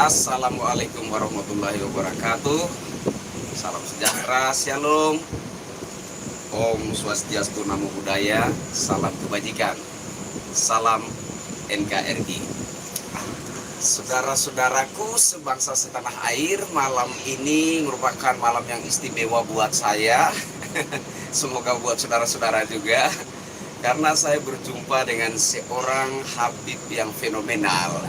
Assalamualaikum warahmatullahi wabarakatuh. Salam sejahtera, shalom. Om Swastiastu, Namo Buddhaya. Salam kebajikan. Salam NKRI. Saudara-saudaraku sebangsa setanah air, malam ini merupakan malam yang istimewa buat saya. Semoga buat saudara-saudara juga, karena saya berjumpa dengan seorang Habib yang fenomenal.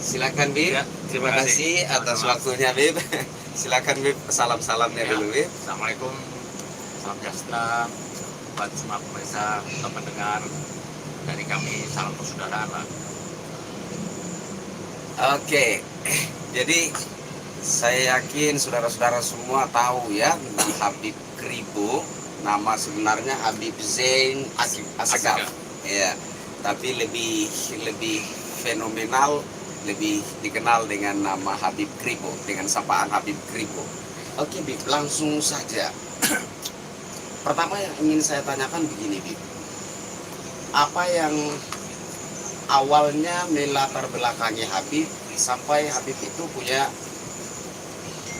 Silakan Bib, Ya, terima kasih atas waktunya Bib. Silakan Bib, salam-salamnya dulu Bib. Assalamualaikum, salam sejahtera buat semua pemirsa atau pendengar dari kami, salam persaudaraan lah. Oke, jadi saya yakin saudara-saudara semua tahu ya tentang Habib Kribo. Nama sebenarnya Habib Zain Asghaf. Ya, tapi lebih fenomenal, lebih dikenal dengan nama Habib Kribo, dengan sapaan Habib Kribo. Oke Bib, langsung saja. Pertama yang ingin saya tanyakan begini Bib, apa yang awalnya melatar belakangi Habib sampai Habib itu punya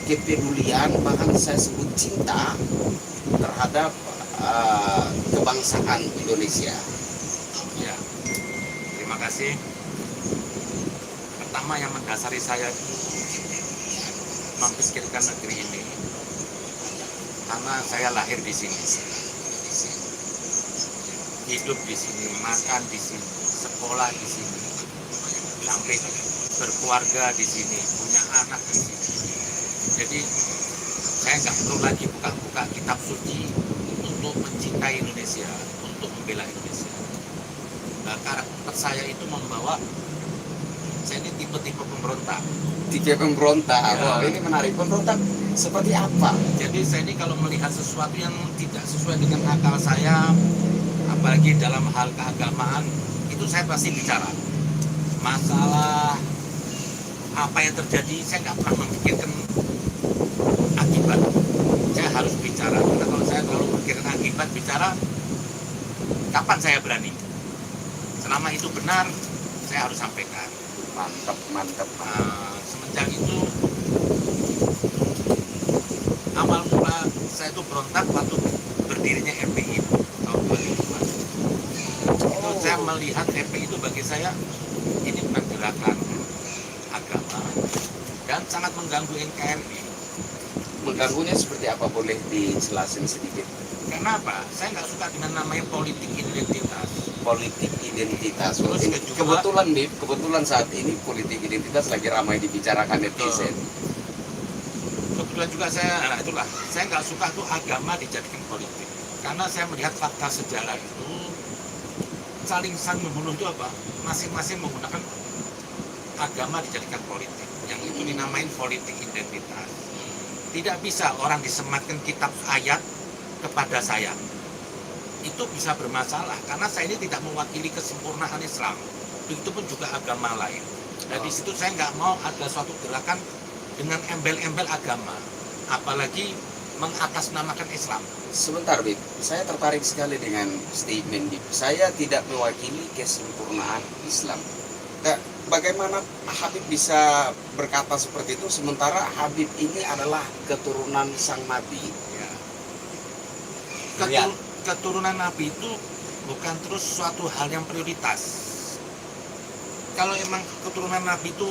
kepedulian, bahkan saya sebut cinta terhadap kebangsaan Indonesia? Ya, terima kasih. Pertama yang mendasari saya itu memikirkan negeri ini karena saya lahir di sini, hidup di sini, makan di sini, sekolah di sini, sampai berkeluarga di sini, punya anak di sini. Jadi saya nggak perlu lagi buka-buka kitab suci untuk mencintai Indonesia, untuk membela Indonesia. Nah, karakter saya itu membawa saya ini tipe-tipe pemberontak. Tipe pemberontak, Ya. Wah, ini menarik. Pemberontak seperti apa? Jadi saya ini kalau melihat sesuatu yang tidak sesuai dengan akal saya, apalagi dalam hal keagamaan, itu saya pasti bicara. Masalah apa yang terjadi, saya nggak pernah memikirkan akibat. Saya harus bicara. Karena kalau saya terlalu memikirkan akibat bicara, kapan saya berani? Selama itu benar, saya harus sampaikan. Mantap. Nah, semenjak itu awal mula saya itu berontak waktu berdirinya FPI tahun 2002. Itu saya melihat FPI itu bagi saya ini bukan gerakan agama dan sangat mengganggu NKRI. Mengganggunya seperti apa, boleh dijelasin sedikit? Karena apa? Saya nggak suka dengan namanya politik identitas. Politik identitas. Terus Ini kedua- kebetulan saat ini politik identitas lagi ramai dibicarakan netizen. Kebetulan juga saya nggak suka tuh agama dijadikan politik. Karena saya melihat fakta sejarah itu saling membunuh itu apa? Masing-masing menggunakan agama dijadikan politik. Yang itu dinamain politik identitas. Tidak bisa orang disematkan kitab ayat kepada saya. Itu bisa bermasalah karena saya ini tidak mewakili kesempurnaan Islam. Begitupun juga agama lain. Nah, di situ saya nggak mau ada suatu gerakan dengan embel-embel agama, apalagi mengatasnamakan Islam. Sebentar Bib, saya tertarik sekali dengan statement Bib. Saya tidak mewakili kesempurnaan Islam. Nah, bagaimana Habib bisa berkata seperti itu sementara Habib ini adalah keturunan sang Nabi? Ya. Lihat. Keturunan Nabi itu bukan terus suatu hal yang prioritas. Kalau emang keturunan Nabi itu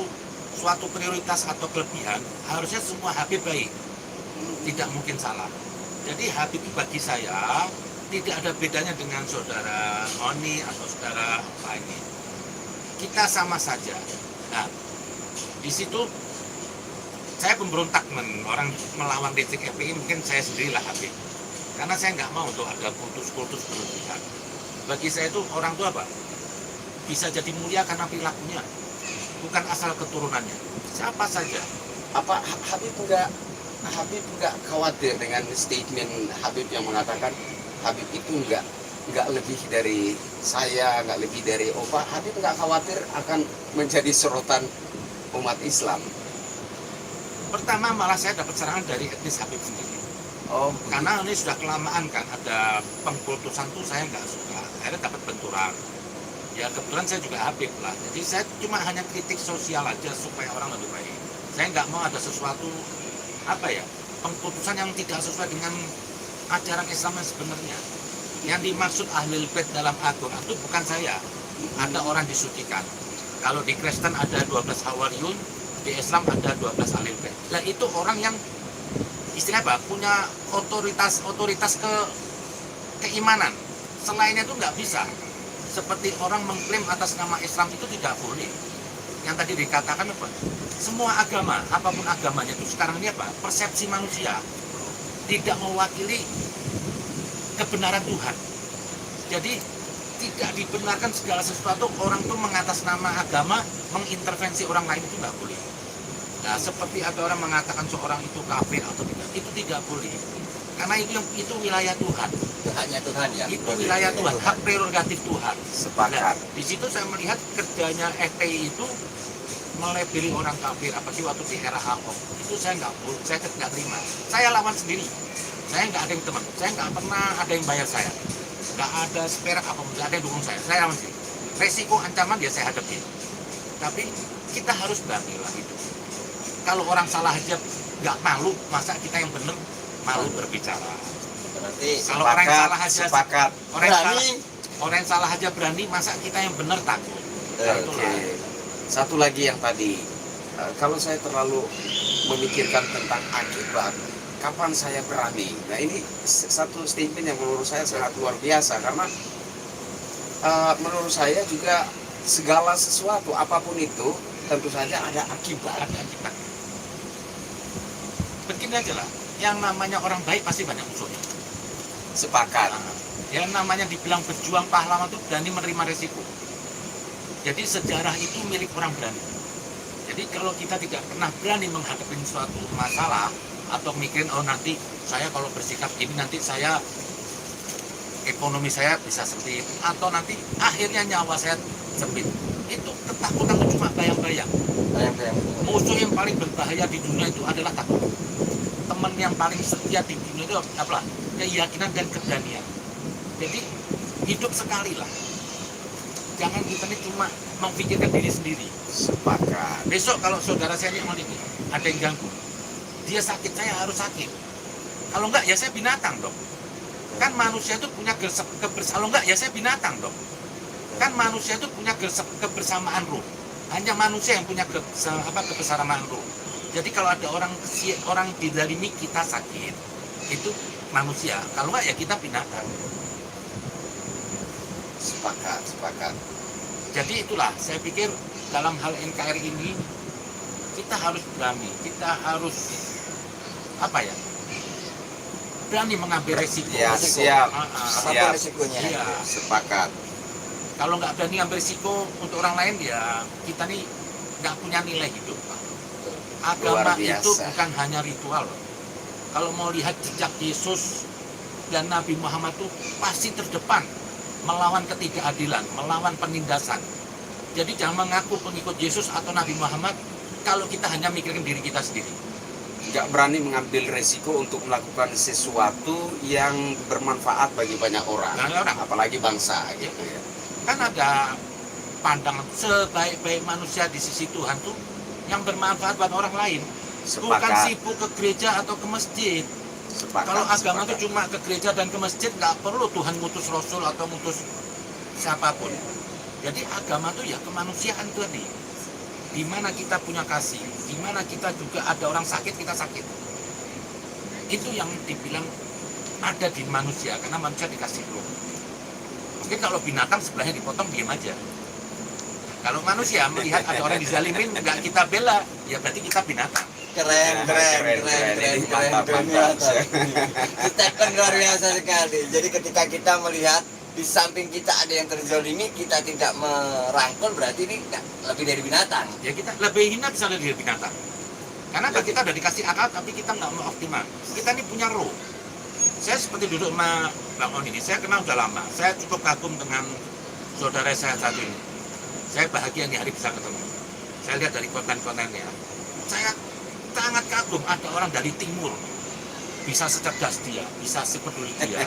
suatu prioritas atau kelebihan, harusnya semua Habib baik. Tidak mungkin salah. Jadi Habib bagi saya tidak ada bedanya dengan saudara Oni atau saudara lainnya. Kita sama saja. Nah, di situ saya pemberontak, orang melawan rezim FPI, mungkin saya sendirilah Habib. Karena saya nggak mau untuk ada kultus-kultus berlebihan. Bagi saya itu orang tua apa? Bisa jadi mulia karena perilakunya, bukan asal keturunannya. Siapa saja. Apa Habib nggak khawatir dengan statement Habib yang mengatakan Habib itu nggak lebih dari saya, nggak lebih dari Opa? Habib nggak khawatir akan menjadi sorotan umat Islam? Pertama malah saya dapat serangan dari etnis Habib sendiri. Karena ini sudah kelamaan kan, ada pengkultusan tuh saya nggak suka. Akhirnya dapat benturan. Ya kebetulan saya juga Habib lah. Jadi saya cuma hanya kritik sosial aja supaya orang lebih baik. Saya nggak mau ada sesuatu pengputusan yang tidak sesuai dengan ajaran Islam yang sebenarnya. Yang dimaksud ahlul bait dalam Al-Quran itu bukan saya. Ada orang disucikan. Kalau di Kristen ada 12 hawariyun, di Islam ada 12 ahlul bait. Nah itu orang yang istilahnya punya otoritas keimanan. Selainnya itu nggak bisa. Seperti orang mengklaim atas nama Islam itu tidak boleh. Yang tadi dikatakan apa? Semua agama, apapun agamanya itu sekarang ini persepsi manusia, tidak mewakili kebenaran Tuhan. Jadi tidak dibenarkan segala sesuatu orang itu mengatas nama agama mengintervensi orang lain, itu nggak boleh. Nah, seperti ada orang mengatakan seorang itu kafir atau tidak, itu tidak boleh. Karena itu wilayah Tuhan. Haknya Tuhan ya. Itu wilayah Tuhan, hak prerogatif Tuhan. Sepakat. Nah, di situ saya melihat kerjanya FPI itu melabeli orang kafir, apalagi waktu di era Ahok. Itu saya nggak terima. Saya lawan sendiri. Saya nggak ada yang teman. Saya nggak pernah ada yang bayar saya. Nggak ada seperak apapun, nggak ada yang dukung saya. Saya lawan sendiri. Resiko ancaman ya saya hadapi. Tapi kita harus berani lah itu. Kalau orang salah aja nggak malu, masa kita yang benar malu berbicara. Berarti Kalau orang yang salah aja, sepakat. orang yang salah aja berani, masa kita yang benar takut. Nah, itulah. Oke. Satu lagi yang tadi, kalau saya terlalu memikirkan tentang akibat, kapan saya berani? Nah ini satu statement yang menurut saya sangat luar biasa, karena menurut saya juga segala sesuatu apapun itu tentu saja ada akibat. Ada akibat. Begini aja lah, yang namanya orang baik pasti banyak musuhnya. Sepakat. Yang namanya dibilang berjuang pahlawan itu berani menerima resiko. Jadi sejarah itu milik orang berani. Jadi kalau kita tidak pernah berani menghadapi suatu masalah atau mikirin nanti saya kalau bersikap ini nanti saya ekonomi saya bisa sempit atau nanti akhirnya nyawa saya sempit. Itu ketakutan itu cuma bayang-bayang. Musuh yang paling berbahaya di dunia itu adalah takut. Teman yang paling setia di dunia itu apa? Keyakinan dan keberanian. Jadi hidup sekali lah. Jangan kita ini cuma memikirkan diri sendiri. Sepakat. Besok kalau saudara saya ini ada yang ganggu, dia sakit, saya harus sakit. Kalau enggak ya saya binatang dong. Kan manusia itu punya kebersamaan. Kalau enggak ya saya binatang dong. Kan manusia itu punya kebersamaan ruh. Hanya manusia yang punya kebersamaan ruh. Jadi kalau ada orang dizalimi kita sakit, itu manusia. Kalau enggak ya kita binatang. Sepakat. Jadi itulah saya pikir dalam hal NKRI ini kita harus berani, kita harus berani mengambil resiko. Ya, siap. Apapun resikonya. Iya. Sepakat. Kalau nggak berani ambil resiko untuk orang lain ya kita nih nggak punya nilai hidup, Pak. Agama itu bukan hanya ritual. Kalau mau lihat jejak Yesus dan Nabi Muhammad itu pasti terdepan melawan ketidakadilan, melawan penindasan. Jadi jangan mengaku pengikut Yesus atau Nabi Muhammad kalau kita hanya mikirkan diri kita sendiri. Nggak berani mengambil resiko untuk melakukan sesuatu yang bermanfaat bagi banyak orang. Apalagi bangsa gitu ya. Kan ada pandangan sebaik-baik manusia di sisi Tuhan tuh yang bermanfaat buat orang lain. Bukan sibuk ke gereja atau ke masjid. Kalau agama itu cuma ke gereja dan ke masjid, nggak perlu Tuhan ngutus Rasul atau ngutus siapapun. Jadi agama itu ya kemanusiaan tadi. Di mana kita punya kasih, di mana kita juga ada orang sakit, kita sakit. Itu yang dibilang ada di manusia, karena manusia dikasih ruh. Mungkin kalau binatang sebelahnya dipotong, diam aja. Kalau manusia melihat ada orang dizalimin, nggak kita bela, ya berarti kita binatang. Keren. Statement luar biasa sekali. Jadi ketika kita melihat di samping kita ada yang terzalimi, kita tidak merangkul, berarti ini lebih dari binatang. Ya kita lebih hina bisa dari binatang. Karena kita udah dikasih akal, tapi kita nggak mau optimal. Kita ini punya roh. Saya seperti duduk sama Bang On ini, saya kenal udah lama. Saya cukup kagum dengan saudara saya satu ini. Saya bahagia nih hari bisa ketemu. Saya lihat dari konten-kontennya. Saya sangat kagum ada orang dari timur bisa secerdas dia, bisa sepeduli dia.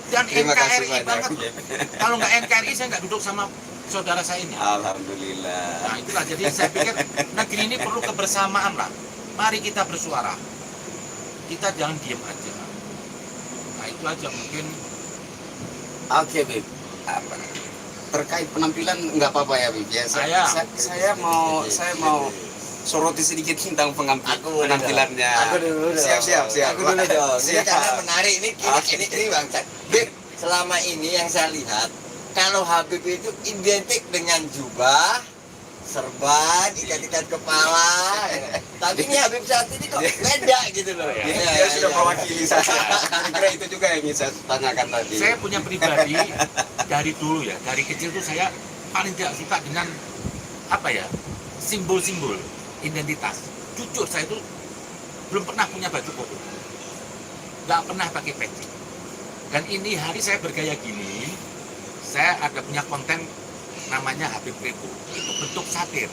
Dan NKRI banget. Kalau nggak NKRI saya nggak duduk sama saudara saya ini. Alhamdulillah. Nah itulah, jadi saya pikir negeri ini perlu kebersamaan lah. Mari kita bersuara. Kita jangan diam aja. Nah itu aja mungkin. Oke, Bib. Apa? Terkait penampilan nggak apa-apa ya, Bib. Ya, saya mau soroti sedikit tentang penampilannya. Aku dulu dong. Siap. Aku dulu dong. Ini Siap. karena menarik ini ini Bang Cak. Bib, selama ini yang saya lihat kalau Habib itu identik dengan jubah, serban, ikat-ikat kepala. Tapi ini Habib saat ini kok beda gitu loh. Dia sudah mewakili saya. Kira itu juga yang ingin saya tanyakan tadi. Saya punya pribadi dari dulu ya, dari kecil tuh saya paling tidak suka dengan apa ya, simbol-simbol identitas. Jujur saya itu belum pernah punya baju koko, nggak pernah pakai peci. Dan ini hari saya bergaya gini, saya ada punya konten namanya Habib Kribo. Itu bentuk satir.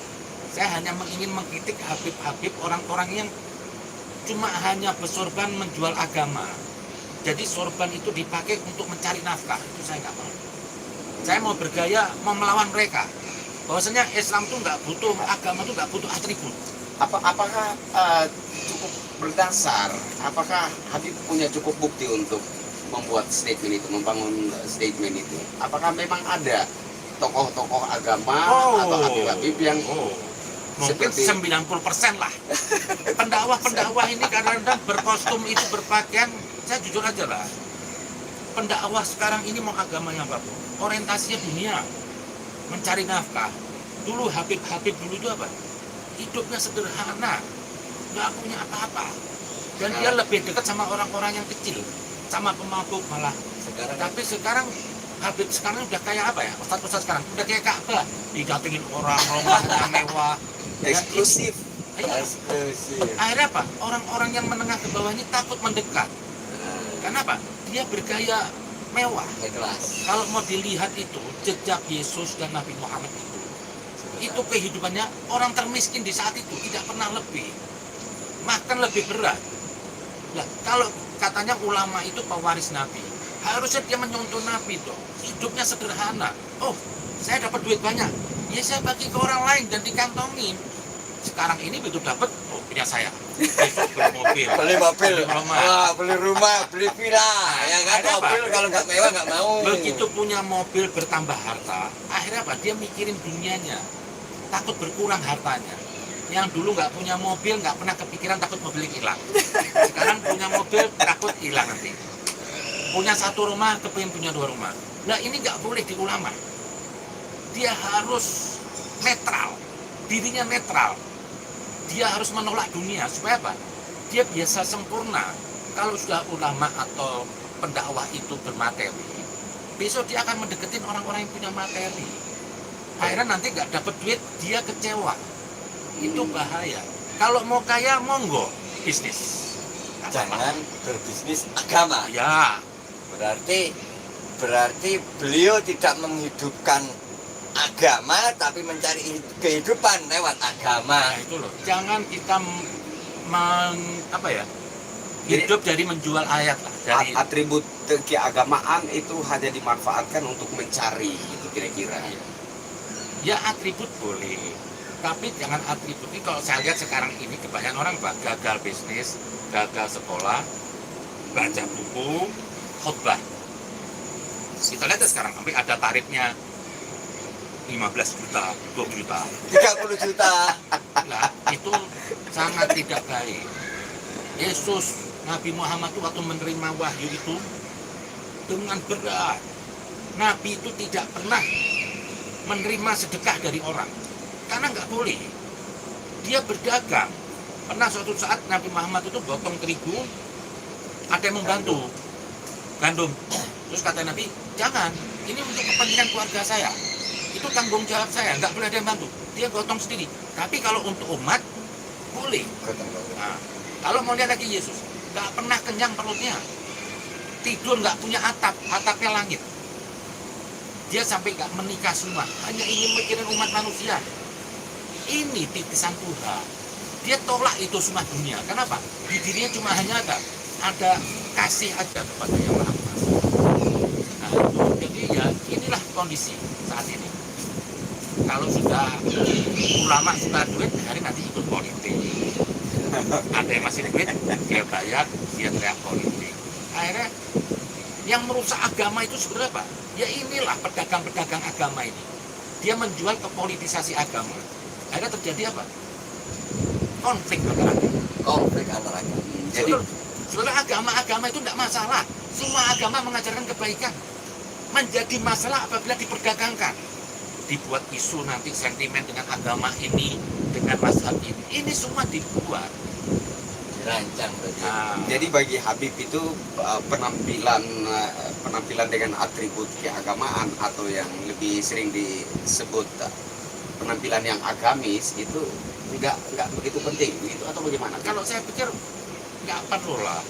Saya hanya ingin mengkritik Habib-Habib orang-orang yang cuma hanya bersorban menjual agama. Jadi sorban itu dipakai untuk mencari nafkah. Itu saya nggak mau. Saya mau bergaya, mau melawan mereka. Bahwasanya Islam itu nggak butuh, agama itu nggak butuh atribut. Apakah cukup berdasar? Apakah Habib punya cukup bukti untuk membuat statement itu, membangun statement itu? Apakah memang ada tokoh-tokoh agama atau Habib-Habib yang mungkin 90% lah. Pendakwah ini kadang-kadang berkostum itu, berpakaian, saya jujur aja lah. Pendakwah sekarang ini mau agamanya apa? Orientasinya dunia, mencari nafkah. Dulu Habib dulu itu apa? Hidupnya sederhana, nggak punya apa-apa. Dan dia lebih dekat sama orang-orang yang kecil, sama pemabuk malah. Tapi sekarang Habib sekarang udah kayak apa ya? Ustadz sekarang udah kayak Ka'bah, didatengin orang, rumahnya mewah, eksklusif. Akhirnya apa? Orang-orang yang menengah ke bawah ini takut mendekat. Kenapa? Dia bergaya mewah. Kalau mau dilihat itu jejak Yesus dan Nabi Muhammad itu kehidupannya orang termiskin di saat itu tidak pernah lebih, makan lebih berat. Nah, kalau katanya ulama itu pewaris Nabi, harusnya dia menyontoh Nabi dong. Hidupnya sederhana. Oh, saya dapat duit banyak, ya saya bagi ke orang lain dan dikantongin. Sekarang ini begitu dapat, oh punya saya. Besok beli mobil, beli rumah, beli villa. Ya kan, mobil kalau nggak mewah nggak mau. Begitu punya mobil bertambah harta, akhirnya apa? Dia mikirin dunianya, takut berkurang hartanya. Yang dulu nggak punya mobil, nggak pernah kepikiran takut mobil hilang. Sekarang punya mobil takut hilang nanti. Punya satu rumah, kepingin punya dua rumah. Nah ini nggak boleh di ulama. Dia harus netral, dirinya netral. Dia harus menolak dunia supaya apa? Dia biasa sempurna. Kalau sudah ulama atau pendakwah itu bermateri, besok dia akan mendeketin orang-orang yang punya materi. Akhirnya nanti nggak dapat duit, dia kecewa. Itu bahaya. Kalau mau kaya, monggo bisnis. Jangan berbisnis agama. Ya. Berarti beliau tidak menghidupkan agama, tapi mencari kehidupan lewat agama. Nah, itu loh. Jangan kita hidup dari menjual ayat lah. Dari atribut keagamaan itu hanya dimanfaatkan untuk mencari, itu kira-kira. Ya atribut boleh, tapi jangan atribut ini. Kalau saya lihat sekarang ini kebanyakan orang gagal bisnis, gagal sekolah, baca buku, khotbah. Kita lihat sekarang sampai ada tarifnya 15 juta, 20 juta, 30 juta. Nah, itu sangat tidak baik. Yesus, Nabi Muhammad itu waktu menerima wahyu itu dengan berat. Nabi itu tidak pernah menerima sedekah dari orang, karena nggak boleh. Dia berdagang. Pernah suatu saat Nabi Muhammad itu gotong terigu, ada yang membantu gandum. Terus kata Nabi, jangan, ini untuk kepentingan keluarga saya, itu tanggung jawab saya, nggak boleh ada yang bantu. Dia gotong sendiri. Tapi kalau untuk umat boleh. Nah, kalau mau lihat lagi Yesus, nggak pernah kenyang perutnya, tidur nggak punya atap, atapnya langit. Dia sampai nggak menikah semua, hanya ingin mikirin umat manusia. Ini titisan Tuhan. Dia tolak itu semua dunia. Kenapa? Di dirinya cuma hanya ada kasih aja kepada yang maha kuasa. Nah, jadi ya inilah kondisi saat ini. Kalau sudah ulama sudah duit, hari nanti ikut politik. Ada yang masih duit, dia bayar, dia teriak politik. Akhirnya yang merusak agama itu sebenarnya apa? Ya inilah pedagang-pedagang agama ini. Dia menjual ke politisasi agama. Akhirnya terjadi apa? Konflik antara agama. Konflik antara agama. Jadi Sebenarnya agama-agama itu tidak masalah. Semua agama mengajarkan kebaikan. Menjadi masalah apabila diperdagangkan. Dibuat isu nanti sentimen dengan agama ini, dengan mazhab ini. Ini semua dibuat. Dirancang berarti. Nah, jadi bagi Habib itu penampilan dengan atribut keagamaan atau yang lebih sering disebut penampilan yang agamis itu nggak begitu penting gitu atau bagaimana? kalau saya pikir nggak perlu lah.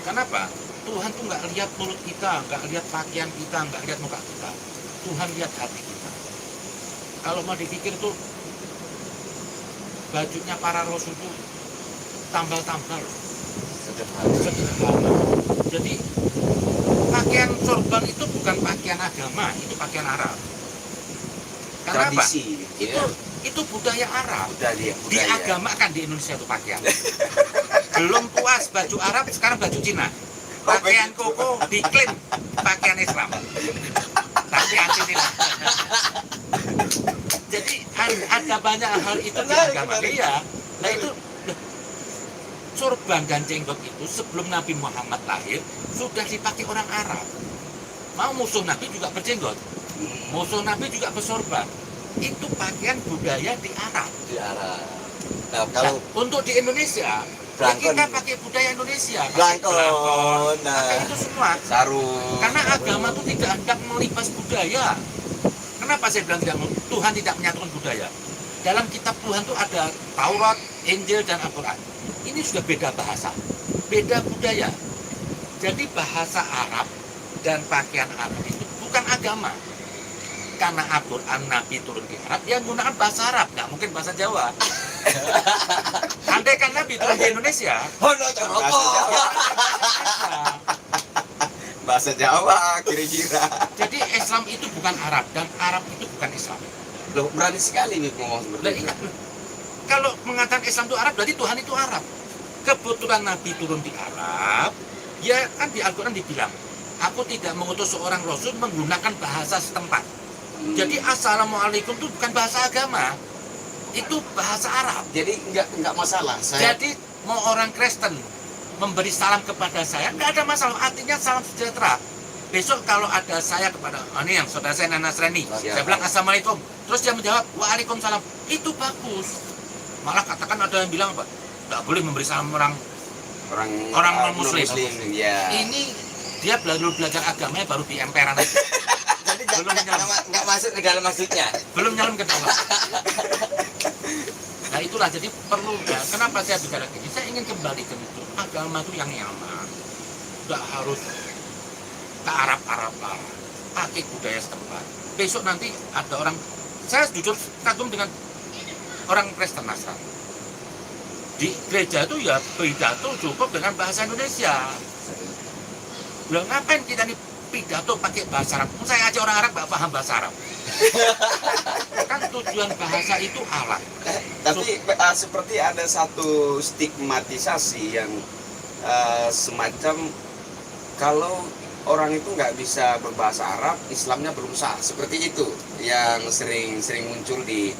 Kenapa? Tuhan tuh nggak lihat mulut kita, nggak lihat pakaian kita, nggak lihat muka kita. Tuhan lihat hati kita. Kalau mau dipikir tuh bajunya para rasul tuh tambal-tambal, sederhana. Jadi pakaian sorban itu bukan pakaian agama, itu pakaian Arab. Karena apa? Tradisi gitu ya. Itu budaya Arab. Budaya. Diagamakan di Indonesia itu pakaian. Belum puas baju Arab, sekarang baju Cina. Pakaian koko diklaim pakaian Islam. Tapi anti Islam. Jadi ada banyak hal itu di agama dia. Nah itu sorban dan jenggot itu sebelum Nabi Muhammad lahir sudah dipakai orang Arab. Mau musuh Nabi juga berjenggot, musuh Nabi juga bersorban. Itu pakaian budaya di Arab. Di Arab. Nah, Nah, kalau untuk di Indonesia, ya Blangkon. kita pakai budaya Indonesia. Pakai Blangkon, blangkon, nah. pakai itu semua. Sarung. Karena agama itu tidak hendak melibas budaya. Kenapa saya bilang tidak? Tuhan tidak menyatukan budaya. Dalam kitab Tuhan itu ada Taurat, Injil, dan Al-Quran. Ini sudah beda bahasa, beda budaya. Jadi bahasa Arab dan pakaian Arab itu bukan agama. Karena Al-Quran Nabi turun di Arab, dia menggunakan bahasa Arab, nggak mungkin bahasa Jawa. Andai kan Nabi turun di Indonesia, Hono Coroko. Bahasa Jawa kira-kira. jadi Islam itu bukan Arab dan Arab itu bukan Islam. Loh, berani sekali nih ngomong seperti Lah itu. ingat, kalau mengatakan Islam itu Arab, berarti Tuhan itu Arab. Kebetulan Nabi turun di Arab, ya kan di Al-Quran dibilang, aku tidak mengutus seorang Rasul menggunakan bahasa setempat. Jadi Assalamualaikum itu bukan bahasa agama, itu bahasa Arab. Jadi nggak masalah. Saya Jadi mau orang Kristen memberi salam kepada saya, nggak ada masalah, artinya salam sejahtera. Besok kalau ada saya kepada, ini yang saudara saya Nasrani, saya bilang Assalamualaikum, terus dia menjawab Waalaikumsalam, itu bagus. Malah katakan ada yang bilang apa? Nggak boleh memberi salam orang non Muslim. Ya. Ini dia baru belajar agamanya baru di emperan aja. Jadi Belum nyaman. nggak masuk ke dalam maksudnya. Belum nyalon ke dalam. Nah itulah, jadi perlu ya. Kenapa saya bicara gini? Saya ingin kembali ke itu. Agama itu yang nyaman, nggak harus ke Arab-Araban, pakai budaya setempat. Besok nanti ada orang, saya jujur kagum dengan orang Kristen Nasrani. Di gereja itu ya pidato cukup dengan bahasa Indonesia. Belum ngapain kita nih pidato pakai bahasa Arab? Saya aja orang Arab nggak paham bahasa Arab. Kan tujuan bahasa itu alat. Tapi seperti ada satu stigmatisasi yang semacam kalau orang itu nggak bisa berbahasa Arab, Islamnya belum sah. Seperti itu yang sering muncul di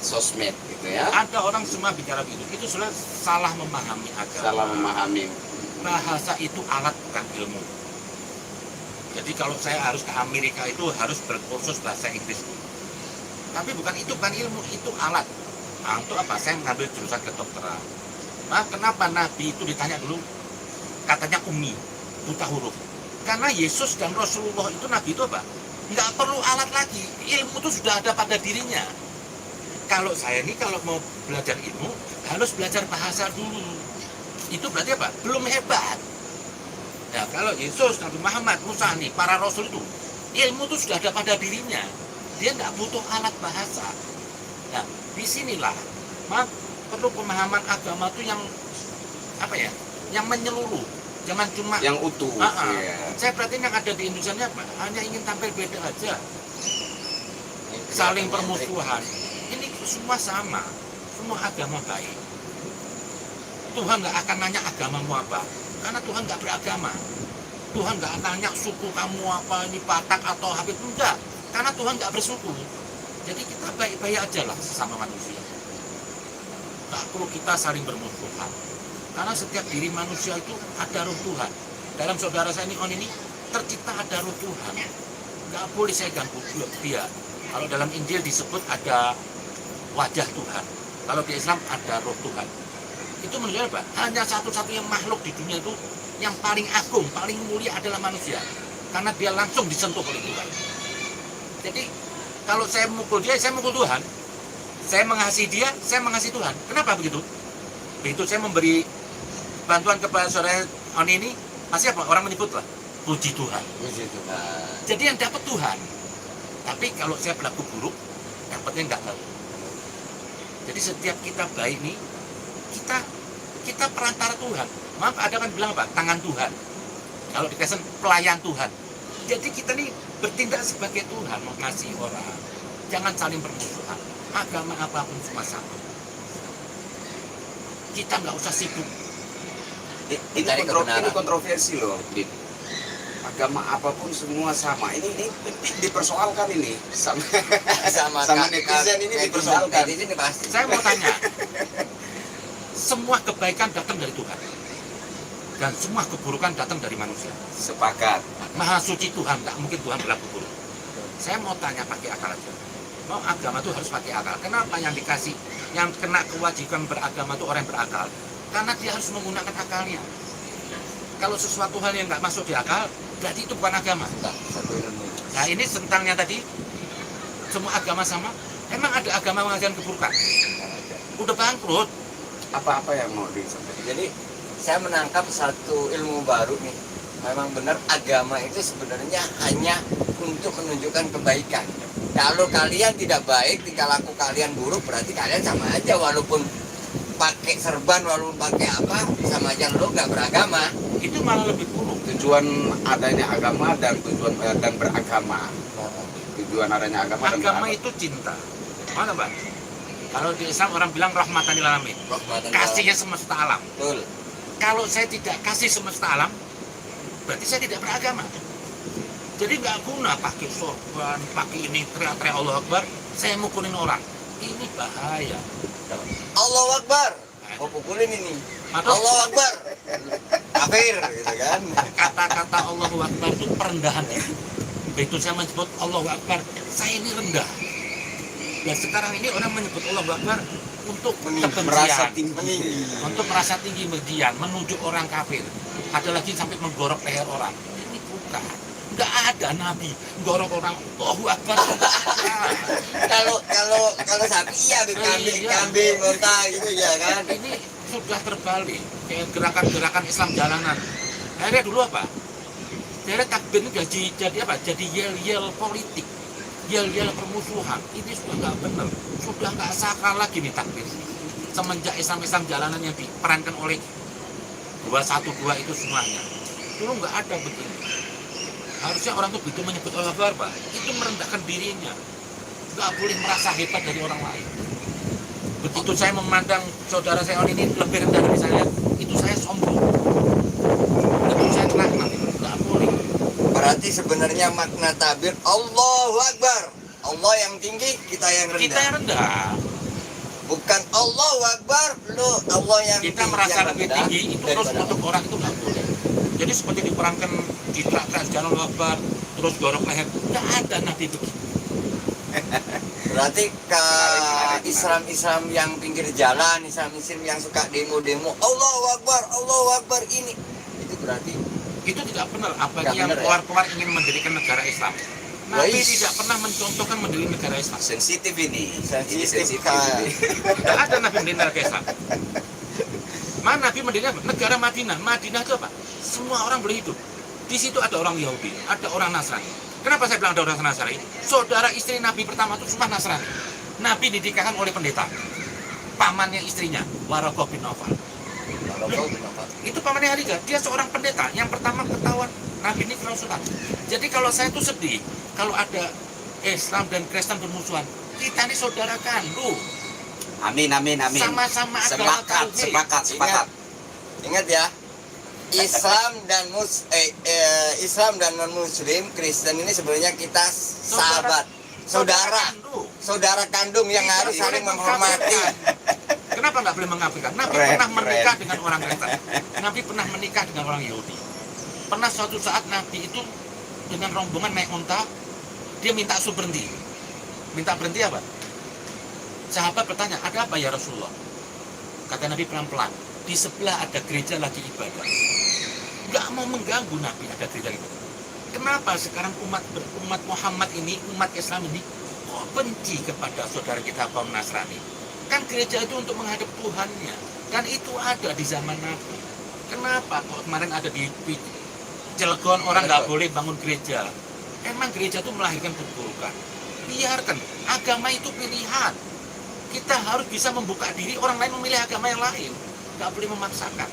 sosmed gitu ya. Ada orang semua bicara begitu. Itu sudah salah memahami agama. Salah memahami. Bahasa itu alat bukan ilmu. Jadi kalau saya harus ke Amerika itu harus berkursus bahasa Inggris. Tapi bukan ilmu, itu alat. Nah, untuk apa? Saya mengambil jurusan kedokteran. Nah, kenapa Nabi itu ditanya dulu? Katanya ummi, buta huruf. Karena Yesus dan Rasulullah itu Nabi itu apa? Nggak perlu alat lagi. Ilmu itu sudah ada pada dirinya. Kalau saya ini kalau mau belajar ilmu harus belajar bahasa dulu. Itu berarti apa? Belum hebat. Ya, kalau Yesus, Nabi Muhammad, Musa nih, para rasul itu ilmu itu sudah ada pada dirinya. Dia nggak butuh alat bahasa. Nah, disinilah perlu pemahaman agama itu yang apa ya? Yang menyeluruh, jangan cuma Yang utuh. Iya. Saya perhatiin yang ada di Indonesia ini apa? Hanya ingin tampil beda aja, saling permusuhan. Ini semua sama, semua agama baik. Tuhan nggak akan nanya agamamu apa, karena Tuhan nggak beragama. Tuhan nggak nanya suku kamu apa, ini Batak atau Habib, enggak, karena Tuhan nggak bersuku. Jadi kita baik-baik aja lah sesama manusia. Nggak perlu kita saling bermusuhan, karena setiap diri manusia itu ada roh Tuhan. Dalam saudara saya ini tercipta ada roh Tuhan. Nggak boleh saya ganggu dia. Kalau dalam Injil disebut ada wajah Tuhan, kalau di Islam ada roh Tuhan. Itu menunjukkan apa? Hanya satu-satunya makhluk di dunia itu yang paling agung, paling mulia adalah manusia, karena dia langsung disentuh oleh Tuhan. Jadi kalau saya mukul dia, saya mukul Tuhan. Saya mengasihi dia, saya mengasihi Tuhan. Kenapa begitu? Begitu saya memberi bantuan kepada saudara ini, pasti apa? Orang menyebut lah, puji Tuhan. Puji Tuhan. Jadi yang dapat Tuhan. Tapi kalau saya berlaku buruk, dapatnya enggak tahu. Jadi setiap kita baik nih, kita perantara Tuhan. Maaf, ada kan bilang apa? Tangan Tuhan. Kalau di Kristen, pelayan Tuhan. Jadi kita nih bertindak sebagai Tuhan, mengasihi orang. Jangan saling bermusuhan. Agama apapun semua sama. Kita nggak usah sibuk. Ini kontroversi loh, Dit. Agama apapun semua sama. Ini dipersoalkan ini sama netizen ini dipersoalkan. Ini pasti. Saya mau tanya, semua kebaikan datang dari Tuhan dan semua keburukan datang dari manusia. Sepakat. Maha suci Tuhan, tak mungkin Tuhan berlaku buruk. Saya mau tanya pakai akal aja. Mau agama itu harus pakai akal. Kenapa yang dikasih, yang kena kewajiban beragama itu orang yang berakal? Karena dia harus menggunakan akalnya. Kalau sesuatu hal yang nggak masuk di akal, berarti itu bukan agama. Nah ini tentangnya tadi, semua agama sama. Emang ada agama mengajarkan keburukan? Udah bangkrut. Apa yang mau disampaikan? Jadi saya menangkap satu ilmu baru nih. Memang benar agama itu sebenarnya hanya untuk menunjukkan kebaikan. Kalau kalian tidak baik, tingkah laku kalian buruk, berarti kalian sama aja. Walaupun pakai serban, walaupun pakai apa, sama aja lo nggak beragama. Itu malah lebih buruk. Tujuan adanya agama dan dan beragama. Tujuan adanya agama dan Agama beragama. itu cinta. Mana Bang? Kalau di Islam orang bilang rahmatan lil alamin. Rahmatan Kasihnya semesta alam. Betul. Kalau saya tidak kasih semesta alam, berarti saya tidak beragama. Jadi nggak guna pakai sorban, pakai ini teriak-teriak Allah Akbar, saya mukulin orang. Ini bahaya. Allahu Akbar. Mau pukulin ini. Atau Allahu Akbar. Kafir gitu kan. kata-kata Allahu Akbar itu perendahan diri. Begitu saya menyebut Allahu Akbar, saya ini rendah. Dan sekarang ini orang menyebut Allahu Akbar untuk Merasa kebencian, tinggi. untuk merasa tinggi median, menunjuk orang kafir. Ada lagi sampai menggorok leher orang. Ini bukan. Nggak ada Nabi gorok orang Allahu Akbar. Kalau sapi iya kambing unta gitu ya kan. Ini sudah terbalik kayak gerakan-gerakan Islam jalanan. Akhirnya dulu apa? Akhirnya takbir ini jadi apa? Jadi yel-yel politik, yel-yel permusuhan. Ini sudah nggak benar, sudah nggak sakral lagi nih takbir. Semenjak Islam jalanan yang diperankan oleh 212 itu semuanya. Dulu nggak ada begini. Harusnya orang tuh begitu menyebut Allah Akbar, Pak, itu merendahkan dirinya. Nggak boleh merasa hebat dari orang lain. Begitu saya memandang saudara saya ini lebih rendah dari saya, itu saya sombong. Itu saya laknat, nggak boleh. Berarti sebenarnya makna tabir Allahu Akbar. Allah yang tinggi, kita yang rendah. Kita yang rendah. Bukan Allahu Akbar, lo Allah yang Kita tinggi, merasa yang lebih rendah tinggi, itu terus daripada untuk orang itu nggak boleh. Jadi seperti diperankan di traktor jalan Allah Akbar, terus dorong leher, nggak ada Nabi begitu. Berarti ke Islam yang pinggir jalan, Islam yang suka demo-demo Allahu Akbar ini, itu berarti Itu tidak benar. Apalagi Nggak yang benar, ya? keluar-keluar ingin mendirikan negara Islam. Nabi Wais. tidak pernah mencontohkan mendirikan negara Islam. Sensitif ini. Sensitif, Ini Kak. ini. Tidak ada Nabi mendirikan negara Islam. Mana Nabi mendirikan apa? Negara Madinah. Madinah itu apa? Semua orang boleh hidup. Di situ ada orang Yahudi, ada orang Nasrani. Kenapa saya bilang ada orang Nasrani? Saudara istri Nabi pertama itu semua Nasrani. Nabi dinikahkan oleh pendeta. Pamannya istrinya, Waraqah bin Nawfal. Itu pamannya Khadijah, dia seorang pendeta yang pertama ketahuan Nabi ini kerasulan. Jadi kalau saya tuh sedih kalau ada Islam dan Kristen bermusuhan. Kita ini saudara kandung, Amin. sama-sama agama tauhid. Sepakat. Ingat ya, Islam dan non Muslim, Kristen ini sebenarnya kita sahabat, saudara kandung yang harus saling menghormati. Kenapa nggak boleh mengabaikan? Nabi Keren, pernah menikah keren. dengan orang Kristen. Nabi pernah menikah dengan orang Yahudi. Pernah suatu saat Nabi itu dengan rombongan naik unta, dia minta suruh berhenti. Minta berhenti apa? Sahabat bertanya, ada apa ya Rasulullah? Kata Nabi pelan-pelan, di sebelah ada gereja lagi ibadah. Nggak mau mengganggu Nabi ada gereja ibadah. Kenapa sekarang umat Muhammad ini, umat Islam ini, kok benci kepada saudara kita kaum Nasrani? Kan gereja itu untuk menghadap Tuhannya. Dan itu ada di zaman Nabi. Kenapa kok kemarin ada di Cilegon orang nggak boleh bangun gereja? Emang gereja itu melahirkan keburukan. Biarkan, agama itu pilihan. Kita harus bisa membuka diri, orang lain memilih agama yang lain. Nggak boleh memaksakan.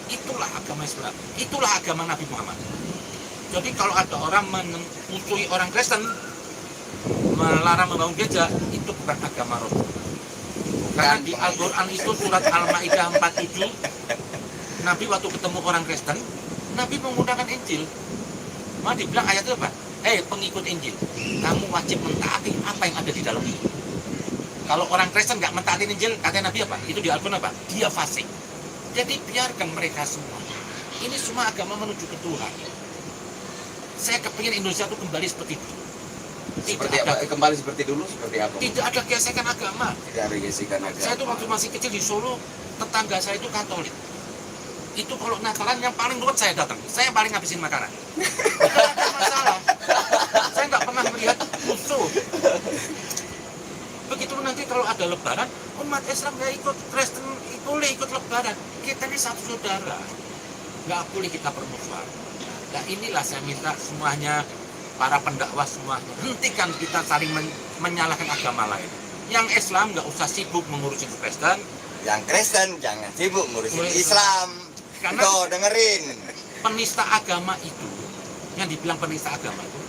Itulah agama Islam. Itulah agama Nabi Muhammad. Jadi kalau ada orang memusuhi orang Kristen, melarang membangun gereja, itu bukan agama Rasul. Karena di Al-Quran itu surat Al-Ma'idah 47, Nabi waktu ketemu orang Kristen, Nabi menggunakan Injil. Maka dibilang ayat itu apa? Pengikut Injil, kamu wajib mentaati apa yang ada di dalam ini. Kalau orang Kristen nggak mentaati Injil, kata Nabi apa? Itu di Al-Quran apa? Dia fasik. Jadi biarkan mereka semua. Ini semua agama menuju ke Tuhan. Saya kepingin Indonesia itu kembali seperti itu. Seperti apa? Kembali seperti dulu, seperti apa? Tidak ada gesekan agama. Tidak ada gesekan agama. Saya tuh waktu masih kecil di Solo, tetangga saya itu Katolik. Itu kalau Natalan yang paling ruwet saya datang. Saya paling ngabisin makanan. Tidak ada masalah. Saya nggak pernah melihat musuh. Begitu nanti kalau ada Lebaran, umat Islam nggak ikut, Kristen boleh ikut Lebaran. Kita ini satu saudara. Nggak boleh kita bermusuhan. Nah inilah saya minta semuanya, para pendakwah semua, hentikan kita saling menyalahkan agama lain. Yang Islam nggak usah sibuk mengurusi Kristen. Yang Kristen jangan sibuk ngurusin Islam. Karena Tuh, dengerin. penista agama itu, yang dibilang penista agama itu,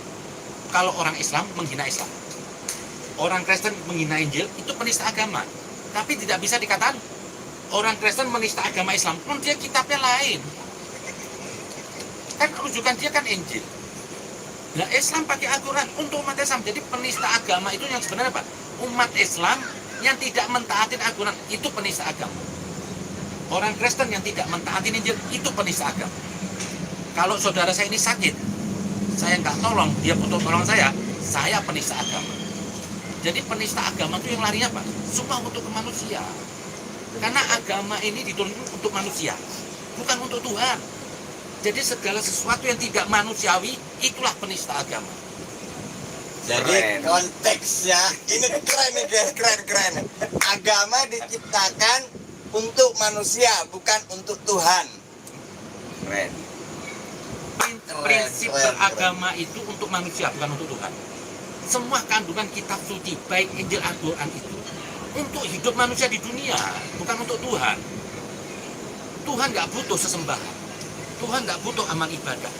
kalau orang Islam menghina Islam, orang Kristen menghina Injil, itu penista agama. Tapi tidak bisa dikatakan orang Kristen menista agama Islam, pun dia kitabnya lain. Kan rujukan dia kan Injil. Nah Islam pakai Al-Quran untuk umat Islam. Jadi penista agama itu yang sebenarnya apa? Umat Islam yang tidak mentaatin Al-Quran, itu penista agama. Orang Kristen yang tidak mentaatin Injil, itu penista agama. Kalau saudara saya ini sakit, saya nggak tolong, dia butuh tolong saya penista agama. Jadi penista agama itu yang larinya apa? Semua untuk ke manusia. Karena agama ini diturunkan untuk manusia, bukan untuk Tuhan. Jadi segala sesuatu yang tidak manusiawi, itulah penista agama. Jadi konteksnya ini keren nih guys, keren. Agama diciptakan untuk manusia, bukan untuk Tuhan. Keren. Prinsip beragama itu untuk manusia, bukan untuk Tuhan. Semua kandungan kitab suci, baik Injil Al-Quran itu, untuk hidup manusia di dunia, bukan untuk Tuhan. Tuhan nggak butuh sesembahan. Tuhan nggak butuh amal ibadah.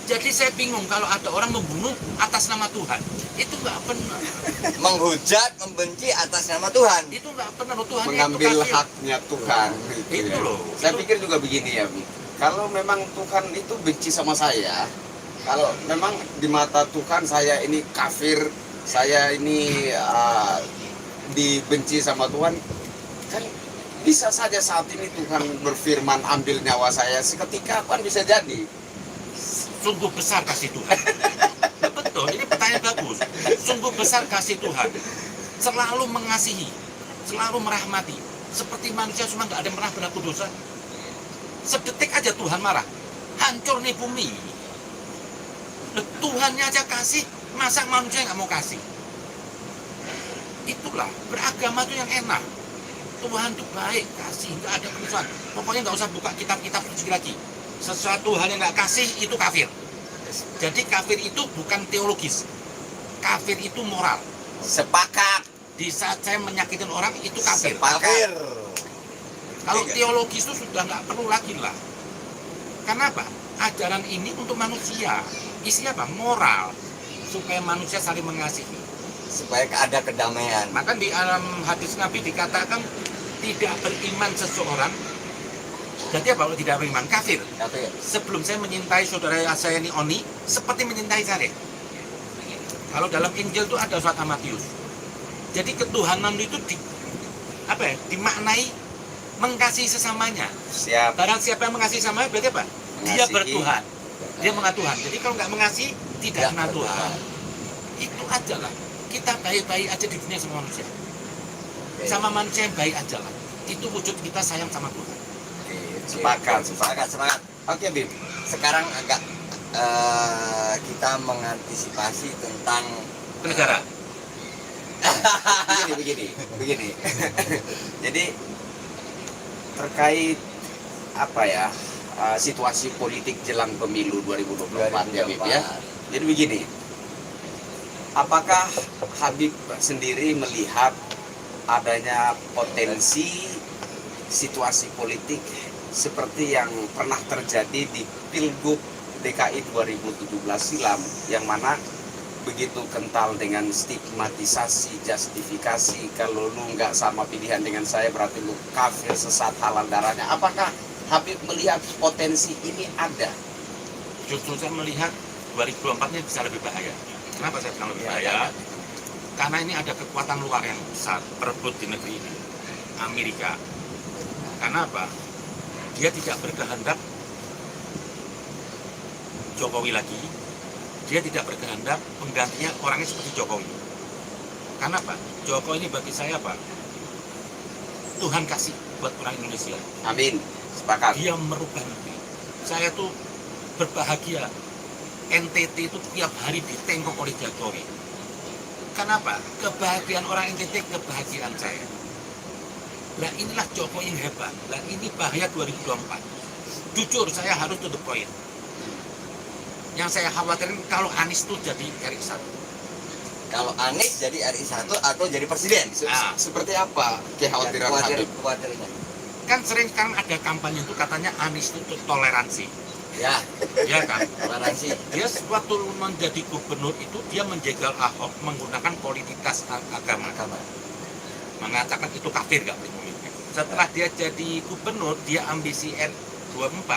Jadi saya bingung kalau ada orang membunuh atas nama Tuhan. Itu nggak benar. Menghujat, membenci atas nama Tuhan. Itu nggak benar. Tuhan Mengambil itu kasih. haknya Tuhan. Itu ya. loh. Saya Itu- pikir juga begini ya, Bi. Kalau memang Tuhan itu benci sama saya, kalau memang di mata Tuhan saya ini kafir, saya ini dibenci sama Tuhan, kan bisa saja saat ini Tuhan berfirman ambil nyawa saya seketika, kan bisa jadi. Sungguh besar kasih Tuhan. Betul, ini pertanyaan bagus. Sungguh besar kasih Tuhan. Selalu mengasihi, selalu merahmati. Seperti manusia semua nggak ada yang pernah berlaku dosa. Sedetik aja Tuhan marah, hancur nih bumi. Tuhannya aja kasih, masa manusia nggak mau kasih? Itulah beragama itu yang enak. Tuhan itu baik, kasih, nggak ada kerusuhan. Pokoknya nggak usah buka kitab-kitab suci lagi. Sesuatu hal yang nggak kasih itu kafir. Jadi kafir itu bukan teologis, kafir itu moral. Sepakat. Di saat saya menyakitin orang itu kafir. Kafir. Kalau teologis itu sudah nggak perlu lagi lah. Kenapa? Ajaran ini untuk manusia. Isinya apa? Moral. Supaya manusia saling mengasihi. Supaya ada kedamaian. Maka di alam hadis Nabi dikatakan tidak beriman seseorang Berarti apa? Kalau tidak beriman, kafir. Kafir. Sebelum saya menyintai saudara saya ini Oni, seperti menyintai saya. Kalau dalam Injil itu ada surat Matius. Jadi ketuhanan itu dimaknai mengasihi sesamanya. Siap. Barang siapa yang mengasihi sesamanya berarti apa? Dia Mengasihi. bertuhan. Dia mengenal Tuhan. Jadi kalau nggak mengasihi, tidak Ya, kenal bertuhan. Tuhan. Itu aja lah. Kita baik-baik aja di dunia sama manusia. Oke. Sama manusia yang baik aja lah. Itu wujud kita sayang sama Tuhan. Oke, Sepakat. sepakat. Oke, Bib. Sekarang agak kita mengantisipasi tentang Ke negara. Begini. Jadi terkait apa ya situasi politik jelang pemilu 2024 ya, Bib ya. Jadi begini. Apakah Habib sendiri melihat adanya potensi situasi politik seperti yang pernah terjadi di Pilgub DKI 2017 silam, yang mana begitu kental dengan stigmatisasi, justifikasi, kalau lu nggak sama pilihan dengan saya berarti lu kafir, sesat, halal darahnya. Apakah Habib melihat potensi ini ada? Justru saya melihat 2024 ini bisa lebih bahaya. Kenapa saya bilang lebih bahaya? Karena ini ada kekuatan luar yang besar berebut di negeri ini, Amerika. Karena apa? Dia tidak berkehendak Jokowi lagi. Dia tidak berkehendak penggantinya orangnya seperti Jokowi. Karena apa? Jokowi ini bagi saya apa? Tuhan kasih buat orang Indonesia. Amin. Sepakat. Dia merubah negeri. Saya tuh berbahagia. NTT itu tiap hari ditengok oleh Jokowi. Kenapa? Kebahagiaan orang NTT, kebahagiaan saya. Nah inilah Jokowi yang hebat. Nah ini bahaya 2024. Jujur saya harus to the point. Yang saya khawatirin kalau Anies itu jadi RI 1. kalau Anies jadi RI 1 atau jadi presiden. Seperti apa kekhawatiran Habib? Khawatirnya. Kan sering kan ada kampanye itu katanya Anies itu toleransi. Ya, Ya kan? toleransi. Dia waktu menjadi gubernur itu dia menjegal Ahok menggunakan politisasi agama. Mengatakan itu kafir gak boleh memimpin. Setelah dia jadi gubernur, dia ambisi R24,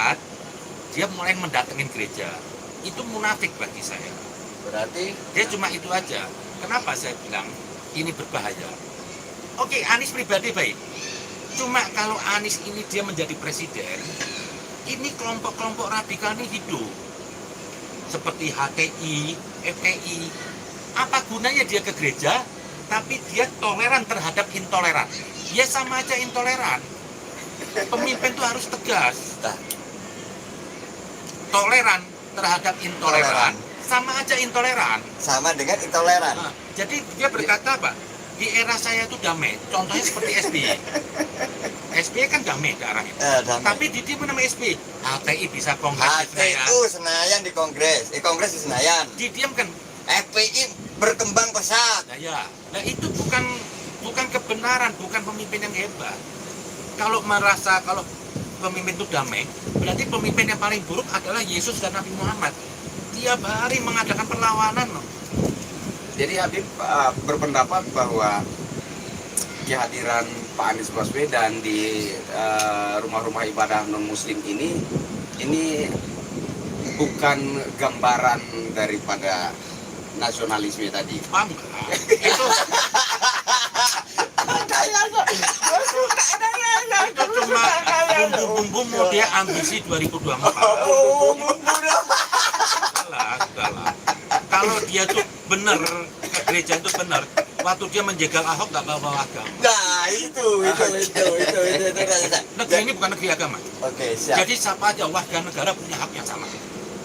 dia mulai mendatengin gereja. Itu munafik bagi saya. Berarti Dia cuma itu aja. Kenapa saya bilang ini berbahaya? Oke, Anies pribadi baik. Cuma kalau Anies ini dia menjadi presiden, ini kelompok-kelompok radikal ini hidup. Seperti HTI, FPI. Apa gunanya dia ke gereja, tapi dia toleran terhadap intoleran? Ya sama aja intoleran. Pemimpin itu harus tegas. Nah. Toleran terhadap intoleran, sama aja intoleran. sama dengan intoleran. Nah, jadi dia berkata apa? Di era saya itu damai. Contohnya seperti SBY. SBY kan damai ke arah itu. Damai. Tapi di mana nama SBY? HTI bisa kongres di Senayan. HTU Senayan di Kongres. Kongres di Senayan. Didiamkan. FPI berkembang pesat. Nah ya, nah itu bukan kebenaran, bukan pemimpin yang hebat. Kalau merasa kalau pemimpin itu damai, berarti pemimpin yang paling buruk adalah Yesus dan Nabi Muhammad. Tiap hari mengadakan perlawanan loh. Jadi Habib berpendapat bahwa kehadiran Pak Anies Baswedan di rumah-rumah ibadah non-muslim ini bukan gambaran daripada nasionalisme tadi. Paham nggak? Itu itu cuma bumbu-bumbu mau dia ambisi 2024. Sudahlah. Kalau dia tuh benar, ke gereja itu benar, waktu dia menjegal Ahok nggak bawa agama. Nah, itu. Negeri ini bukan negeri agama. Oke, siap. Jadi siapa aja warga negara punya hak yang sama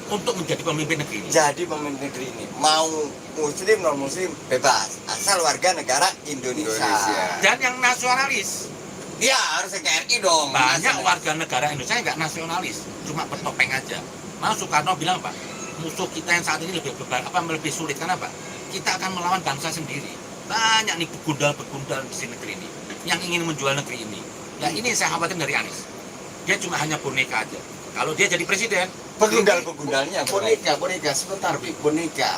untuk menjadi pemimpin negeri ini. Jadi pemimpin negeri ini mau muslim non muslim bebas asal warga negara Indonesia. Dan yang nasionalis, Dia harus NKRI dong. banyak warga negara Indonesia yang nggak nasionalis, cuma bertopeng aja. Malah Soekarno bilang apa? Musuh kita yang saat ini lebih sulit. Kenapa? Kita akan melawan bangsa sendiri. Banyak nih begundal-begundal di negeri ini yang ingin menjual negeri ini. Nah ini yang saya khawatir dari Anies. Dia cuma hanya boneka aja. Kalau dia jadi presiden, Pegundal-pegundalnya Boneka sebentar, Bib. Boneka.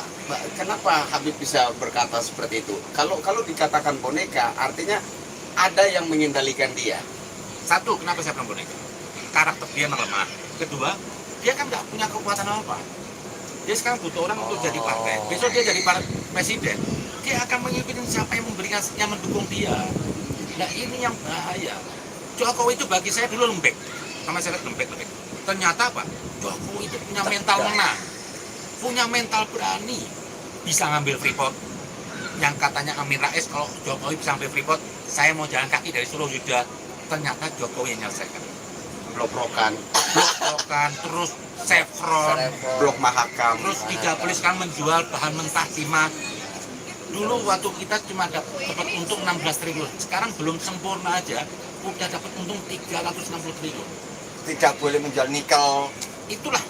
Kenapa Habib bisa berkata seperti itu? Kalau dikatakan boneka, artinya ada yang mengendalikan dia. satu, kenapa saya bilang boneka? karakter dia memang lemah. Kedua, dia kan nggak punya kekuatan apa. Dia sekarang butuh orang untuk jadi partai. Besok dia jadi presiden. Dia akan mengikuti siapa yang memberikan, yang mendukung dia. Nah ini yang bahaya. Jokowi itu bagi saya dulu lembek. Sama saya lihat lembek. Ternyata apa? Jokowi itu punya mental menang. Punya mental berani. Bisa ngambil Freeport. Yang katanya Amin Rais kalau Jokowi bisa ngambil Freeport, saya mau jalan kaki dari Solo Yuda. Ternyata Jokowi yang menyelesaikan. Blok-blokan, Terus Chevron, blok Mahakam. terus 30 sekarang menjual bahan mentah timah. Dulu waktu kita cuma dapat untung 16 triliun, sekarang belum sempurna aja udah dapat untung 360 triliun. Tidak boleh menjual nikel. Itulah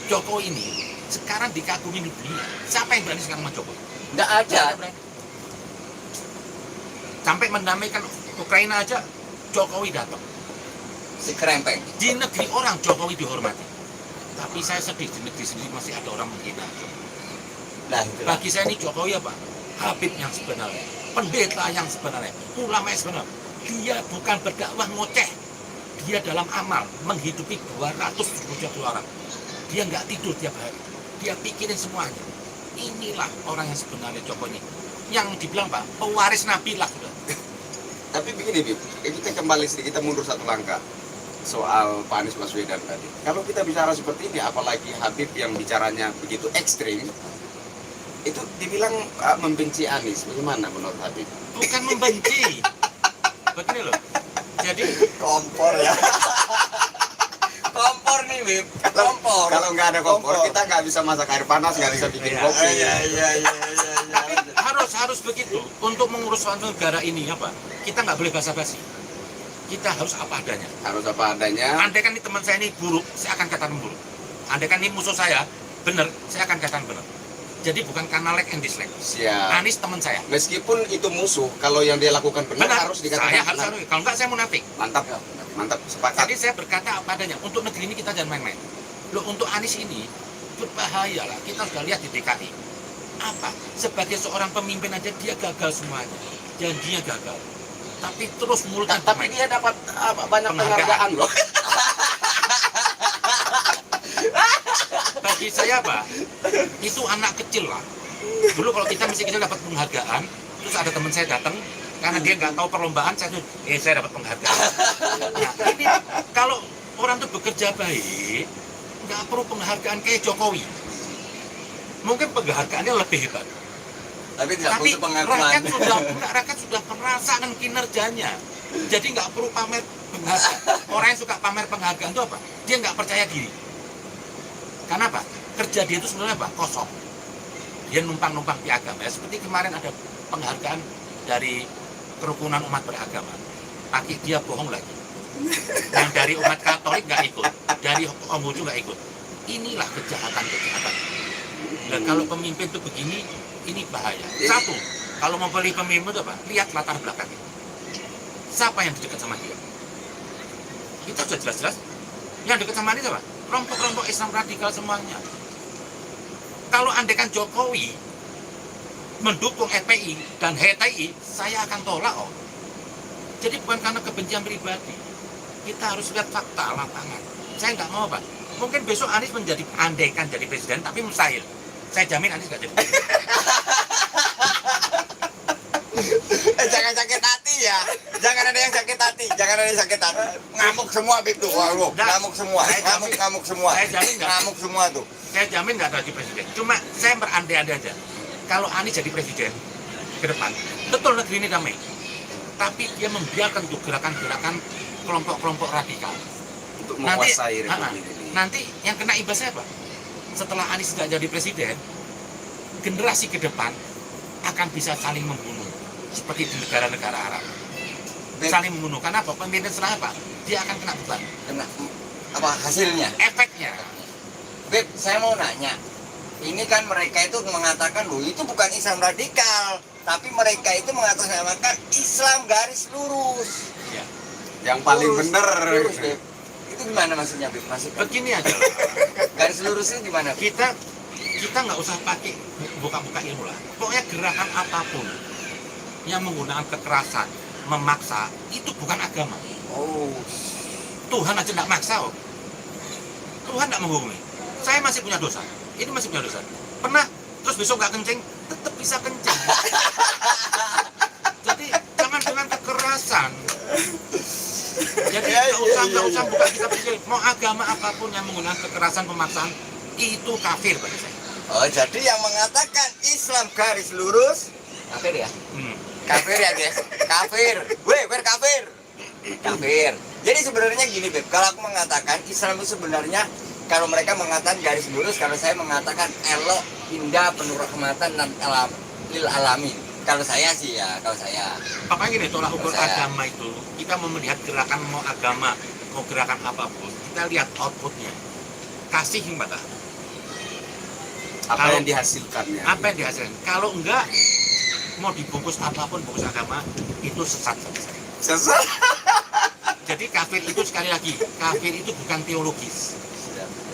Jokowi ini sekarang dikagumi dunia. Siapa yang berani sekarang sama Jokowi? Nggak ada. Nggak ada berani. Sampai mendamaikan Ukraina aja Jokowi datang. Si kerempeng. Di negeri orang Jokowi dihormati. Tapi saya sedih di negeri sendiri masih ada orang menghina. Nah, itulah. Bagi saya ini Jokowi apa? Habib yang sebenarnya, pendeta yang sebenarnya, ulama yang sebenarnya. Dia bukan berdakwah ngoceh. Dia dalam amal menghidupi 200 juta orang. Dia nggak tidur tiap hari. Dia pikirin semuanya. Inilah orang yang sebenarnya Jokowi. Yang dibilang Pak, pewaris Nabi lah sudah. Tapi begini, Bib, kita kembali sedikit, kita mundur satu langkah soal Pak Anies Baswedan tadi. Kalau kita bicara seperti ini, apalagi Habib yang bicaranya begitu ekstrim, itu dibilang membenci Anies. Bagaimana menurut Habib? Bukan membenci. Begini loh. Jadi Kompor ya. Kompor nih, Bib. Kompor. Kalau nggak ada kompor, kita nggak bisa masak air panas, nggak bisa bikin Iya, kopi. Iya. tapi harus begitu untuk mengurus suatu negara ini apa? Kita nggak boleh basa-basi. Kita harus apa adanya. Harus apa adanya. Andai kan ini teman saya ini buruk, saya akan katakan buruk. Andai kan ini musuh saya benar, saya akan katakan benar. Jadi bukan karena like and dislike. Siap. Anies teman saya. Meskipun itu musuh, kalau yang dia lakukan benar, harus dikatakan Saya harus benar. kalau enggak saya munafik. Mantap, mantap, sepakat. Jadi saya berkata apa adanya. Untuk negeri ini kita jangan main-main. Loh, untuk Anies ini berbahaya lah. Kita sudah lihat di DKI. Apa? Sebagai seorang pemimpin aja dia gagal semuanya. Janjinya gagal. Tapi terus mulutnya Tapi dia dapat banyak penghargaan loh. Bagi saya apa? Itu anak kecil lah. Dulu kalau kita masih kecil dapat penghargaan, terus ada teman saya datang karena dia nggak tahu perlombaan, saya dapat penghargaan. Nah, ini kalau orang tuh bekerja baik, nggak perlu penghargaan kayak Jokowi. Mungkin penghargaannya lebih hebat. Tapi tidak Tapi butuh pengakuan. rakyat sudah merasakan kinerjanya. Jadi nggak perlu pamer penghargaan. Orang yang suka pamer penghargaan itu apa? Dia nggak percaya diri. Karena apa? Kerja dia itu sebenarnya apa? Kosong. Dia numpang-numpang piagam. Ya, seperti kemarin ada penghargaan dari kerukunan umat beragama. Tapi dia bohong lagi. Yang dari umat Katolik nggak ikut, dari Konghucu nggak ikut. Inilah kejahatan-kejahatan. Dan kalau pemimpin itu begini, ini bahaya. Satu, kalau mau beli pemimpin itu apa? Lihat latar belakangnya. Siapa yang dekat sama dia? Kita sudah jelas-jelas. Yang dekat sama dia siapa? Kelompok-kelompok Islam radikal semuanya. Kalau andaikan Jokowi mendukung FPI dan HTI, saya akan tolak. Jadi bukan karena kebencian pribadi. Kita harus lihat fakta lapangan. Saya nggak mau, Pak. Mungkin besok Anies menjadi, andaikan jadi presiden, tapi mustahil. Saya jamin Anies nggak jadi presiden. Jangan sakit hati ya. Jangan ada yang sakit hati. Jangan ada yang sakit hati. Ngamuk semua Bib tuh. Wah, lu. Ngamuk semua. Ngamuk semua. Saya jamin nggak. Ngamuk semua tuh. Saya jamin nggak jadi presiden. Cuma saya berandai-andai aja. Kalau Anies jadi presiden ke depan, betul negeri ini damai. Tapi dia membiarkan untuk gerakan-gerakan kelompok-kelompok radikal. Untuk menguasai republik ini. Nanti yang kena imbasnya apa? Setelah Anies tidak jadi presiden, generasi ke depan akan bisa saling membunuh. Seperti di negara-negara Arab. Saling membunuh. Karena apa? Pemimpin setelah apa? Dia akan kena beban. Kena apa hasilnya? Efeknya. Beb, saya mau nanya. Ini kan mereka itu mengatakan loh itu bukan Islam radikal, tapi mereka itu mengatasnamakan Islam garis lurus. Ya. Yang paling Lurus, bener. lurus, Beb. Itu gimana maksudnya, Beb? Begini aja lah. Garis lurusnya gimana? Kita nggak usah pakai buka-buka ilmu lah. Pokoknya gerakan apapun yang menggunakan kekerasan, memaksa, itu bukan agama. Oh, Tuhan aja nggak maksa kok. Tuhan nggak menghukumi. Saya masih punya dosa. Ini masih punya dosa. Pernah terus besok nggak kencing, tetap bisa kencing. Jadi jangan dengan kekerasan. Jadi nggak usah buka kitab Injil. Mau agama apapun yang menggunakan kekerasan pemaksaan itu kafir bagi saya. Oh, jadi yang mengatakan Islam garis lurus kafir ya? Kafir ya, guys. Kafir. Weh, kafir. Kafir. Jadi sebenarnya gini, Beb. Kalau aku mengatakan Islam itu sebenarnya kalau mereka mengatakan garis lurus, kalau saya mengatakan elok, indah, penuh rahmatan dan lil alamin. Kalau saya sih ya, kalau saya. Apa gini, tolak ukur Kalau saya. agama itu, kita mau melihat gerakan mau agama, mau gerakan apapun, kita lihat outputnya. Kasih kepada. Apa Kalau- yang dihasilkannya? Apa yang dihasilkan? Kalau enggak, mau dibungkus apapun bungkus agama, itu sesat. Sesat. Jadi kafir itu sekali lagi, kafir itu bukan teologis.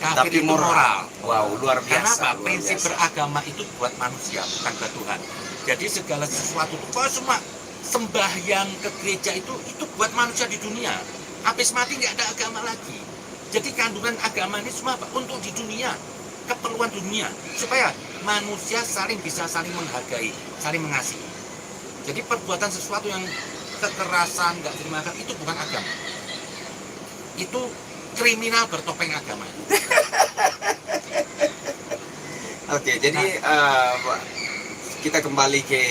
Kafir Tapi itu moral. moral. Wow, luar Karena biasa. apa? luar Prinsip biasa. beragama itu buat manusia, bukan buat Tuhan. Jadi segala sesuatu, kalau semua sembahyang ke gereja itu buat manusia di dunia. Habis mati nggak ada agama lagi. Jadi kandungan agama ini semua apa? Untuk di dunia, keperluan dunia, supaya manusia bisa saling menghargai, saling mengasihi. Jadi perbuatan sesuatu yang kekerasan, nggak terima kasih, itu bukan agama. Itu kriminal bertopeng agama. Oke, jadi kita kembali ke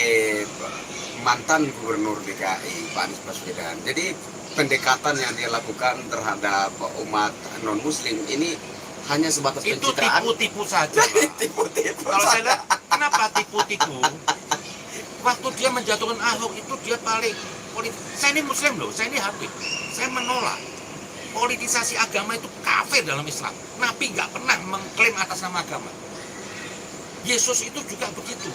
mantan Gubernur DKI Pak Anies Baswedan. Jadi pendekatan yang dia lakukan terhadap umat non Muslim ini hanya sebatas Itu pencitraan. tipu-tipu saja, Pak. Tipu-tipu. Kalau saya lihat, kenapa tipu-tipu? Waktu dia menjatuhkan Ahok itu dia paling politik. Saya ini Muslim loh, saya ini Habib. Saya menolak politisasi agama itu kafir dalam Islam. Nabi nggak pernah mengklaim atas nama agama. Yesus itu juga begitu.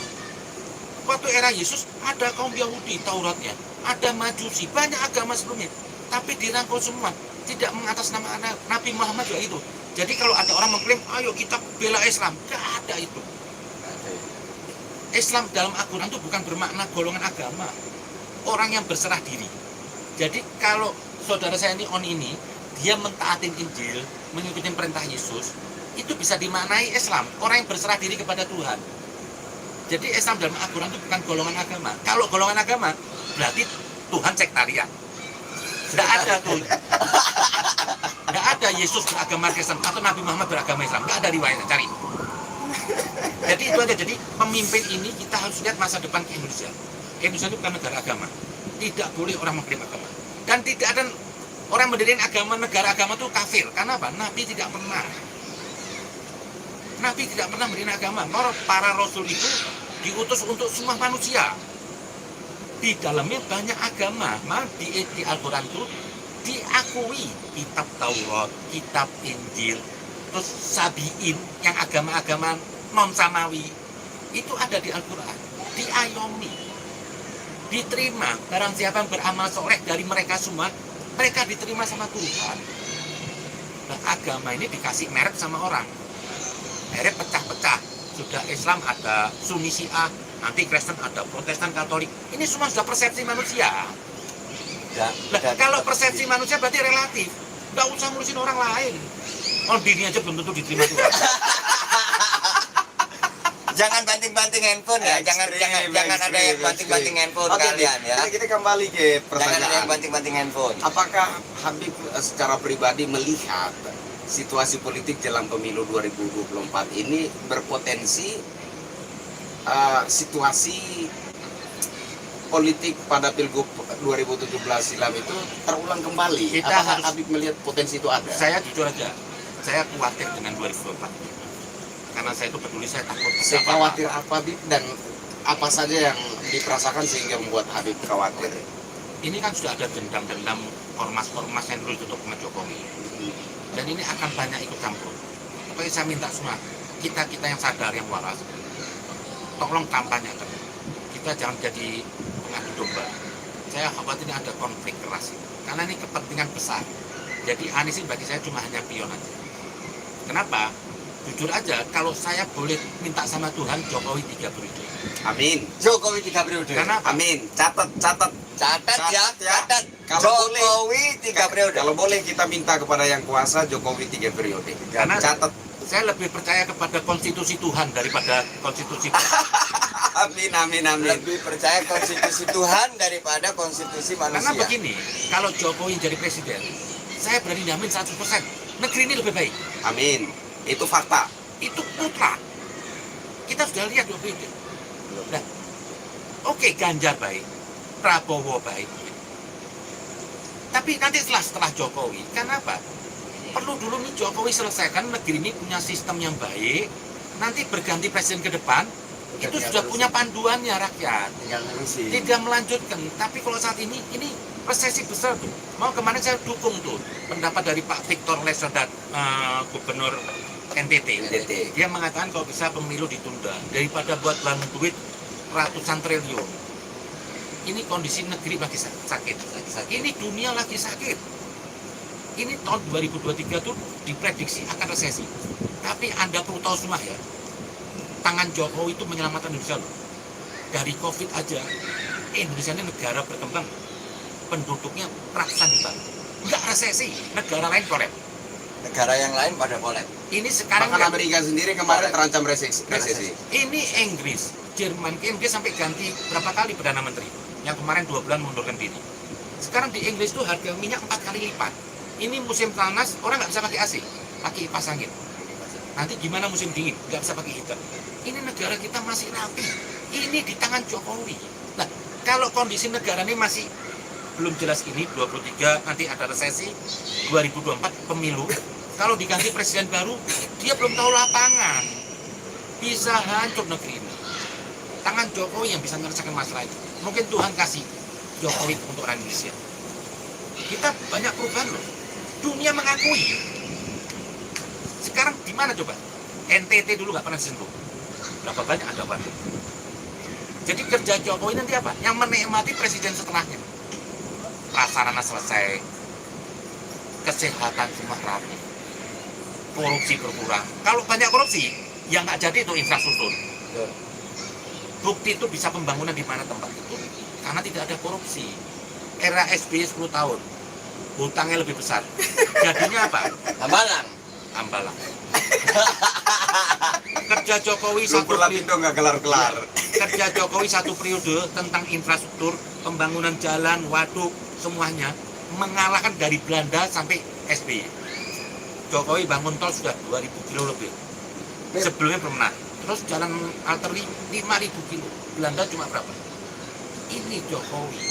Waktu era Yesus ada kaum Yahudi Tauratnya, ada Majusi, banyak agama sebelumnya, tapi dirangkul semua, tidak mengatas nama Nabi Muhammad juga itu. Jadi kalau ada orang mengklaim, ayo kita bela Islam, nggak ada itu. Islam dalam Al-Quran itu bukan bermakna golongan agama, orang yang berserah diri. Jadi kalau saudara saya ini, dia mentaatin Injil, mengikuti perintah Yesus, itu bisa dimaknai Islam, orang yang berserah diri kepada Tuhan. Jadi Islam dalam Al-Quran itu bukan golongan agama. Kalau golongan agama, berarti Tuhan sektarian. Tidak ada tuh. Tidak ada Yesus beragama Kristen atau Nabi Muhammad beragama Islam. Tidak ada riwayatnya, cari. Jadi itu aja. Jadi pemimpin ini kita harus lihat masa depan ke Indonesia. Indonesia itu bukan negara agama. Tidak boleh orang mengklaim agama. Dan tidak ada orang mendirikan agama, negara agama itu kafir. Karena apa? Nabi tidak pernah. Nabi tidak pernah mendirikan agama. Para rasul itu diutus untuk semua manusia. Di dalamnya banyak agama. Di Al-Quran itu diakui kitab Taurat, kitab Injil, terus Sabiin yang agama-agama non-samawi itu ada di Al-Quran, diayomi, diterima. Barang siapa yang beramal soleh dari mereka semua, mereka diterima sama Tuhan. Nah, agama ini dikasih merek sama orang, merek pecah-pecah. Sudah Islam ada Sunni Syiah, nanti Kristen ada Protestan Katolik. Ini semua sudah persepsi manusia. Nah, kalau persepsi manusia berarti relatif, nggak usah ngurusin orang lain. Oh, diri aja belum tentu diterima Tuhan. Jangan banting-banting handphone ya, jangan ada yang banting-banting handphone kalian ya. Kita kembali ke Jangan ada yang pertanyaan. banting-banting handphone. Apakah Habib secara pribadi melihat situasi politik jelang pemilu 2024 ini berpotensi situasi politik pada Pilgub 2017 silam itu terulang kembali? Kita Apakah harus- Habib melihat potensi itu ada? Saya jujur aja, saya khawatir dengan 2024. Karena saya itu peduli, saya takut. Sekhawatir apa Habib dan apa saja yang diperasakan sehingga membuat Habib khawatir? Ini kan sudah ada dendam-dendam ormas-ormas yang dulu ditutup sama Jokowi. Dan ini akan banyak ikut campur. Pokoknya saya minta semua, kita yang sadar, yang waras, tolong kampanyekan. Kita jangan jadi pengadu domba. Saya khawatir ada konflik keras. Karena ini kepentingan besar. Jadi Anies ini bagi saya cuma hanya pion aja. Kenapa? jujur aja, kalau saya boleh minta sama Tuhan, Jokowi 3 periode. Amin. Jokowi 3 periode. Karena apa? Amin. Catat. Catat ya, catat. Kalau Jokowi 3 periode. Kalau boleh kita minta kepada yang kuasa Jokowi 3 periode. Karena Catat. saya lebih percaya kepada konstitusi Tuhan daripada konstitusi Amin. Lebih percaya konstitusi Tuhan daripada konstitusi manusia. Karena begini, kalau Jokowi jadi presiden, saya berani jamin 100% negeri ini lebih baik. Amin. Itu fakta. Itu mutlak. Kita sudah lihat Jokowi. Nah, oke, Ganjar baik, Prabowo baik. Tapi nanti setelah Jokowi, kenapa? Perlu dulu nih Jokowi selesaikan negeri ini punya sistem yang baik. Nanti berganti presiden ke depan, itu sudah punya panduannya rakyat. tinggal nerusin. Tidak melanjutkan. Tapi kalau saat ini resesi besar tuh. Mau kemarin saya dukung tuh pendapat dari Pak Victor Lesodat, Gubernur NTT. Dia mengatakan kalau bisa pemilu ditunda daripada buat bangun duit ratusan triliun. Ini kondisi negeri lagi sakit. Ini dunia lagi sakit. Ini tahun 2023 tuh diprediksi akan resesi. Tapi Anda perlu tahu semua ya, tangan Jokowi itu menyelamatkan Indonesia loh. Dari COVID aja, Indonesia ini negara berkembang, penduduknya ratusan juta. Nggak resesi, negara lain kolap. Negara yang lain pada kolab. Ini sekarang Bahkan Amerika sendiri kemarin terancam resesi. ini Inggris, Jerman, Inggris sampai ganti berapa kali Perdana Menteri. Yang kemarin 2 bulan mundurkan diri. Sekarang di Inggris tuh harga minyak 4 kali lipat. Ini musim panas, orang nggak bisa pakai AC, pakai kipas angin. Nanti gimana musim dingin, nggak bisa pakai heater. Ini negara kita masih rapi. Ini di tangan Jokowi. Nah, kalau kondisi negara ini masih belum jelas ini, 23 nanti ada resesi, 2024 pemilu. Kalau diganti presiden baru, dia belum tahu lapangan. Bisa hancur negeri ini. Tangan Jokowi yang bisa menyelesaikan masalah itu. Mungkin Tuhan kasih Jokowi untuk orang Indonesia. Kita banyak perubahan loh. Dunia mengakui. Sekarang di mana coba? NTT dulu nggak pernah disentuh. Berapa banyak ada apa? Jadi kerja Jokowi nanti apa? Yang menikmati presiden setelahnya. Prasarana selesai, kesehatan semua rapi, korupsi berkurang. Kalau banyak korupsi, yang nggak jadi itu infrastruktur. Bukti itu bisa pembangunan di mana tempat itu, karena tidak ada korupsi. Era SBY 10 tahun, hutangnya lebih besar. Jadinya apa? Hambalang. Kerja Jokowi satu periode, nggak kelar-kelar. kerja Jokowi 1 periode tentang infrastruktur, pembangunan jalan, waduk, semuanya mengalahkan dari Belanda sampai SBY. Jokowi bangun tol sudah 2000 kilo lebih. Sebelumnya belum pernah. Terus jalan arteri 5000 kilo. Belanda cuma berapa? Ini Jokowi.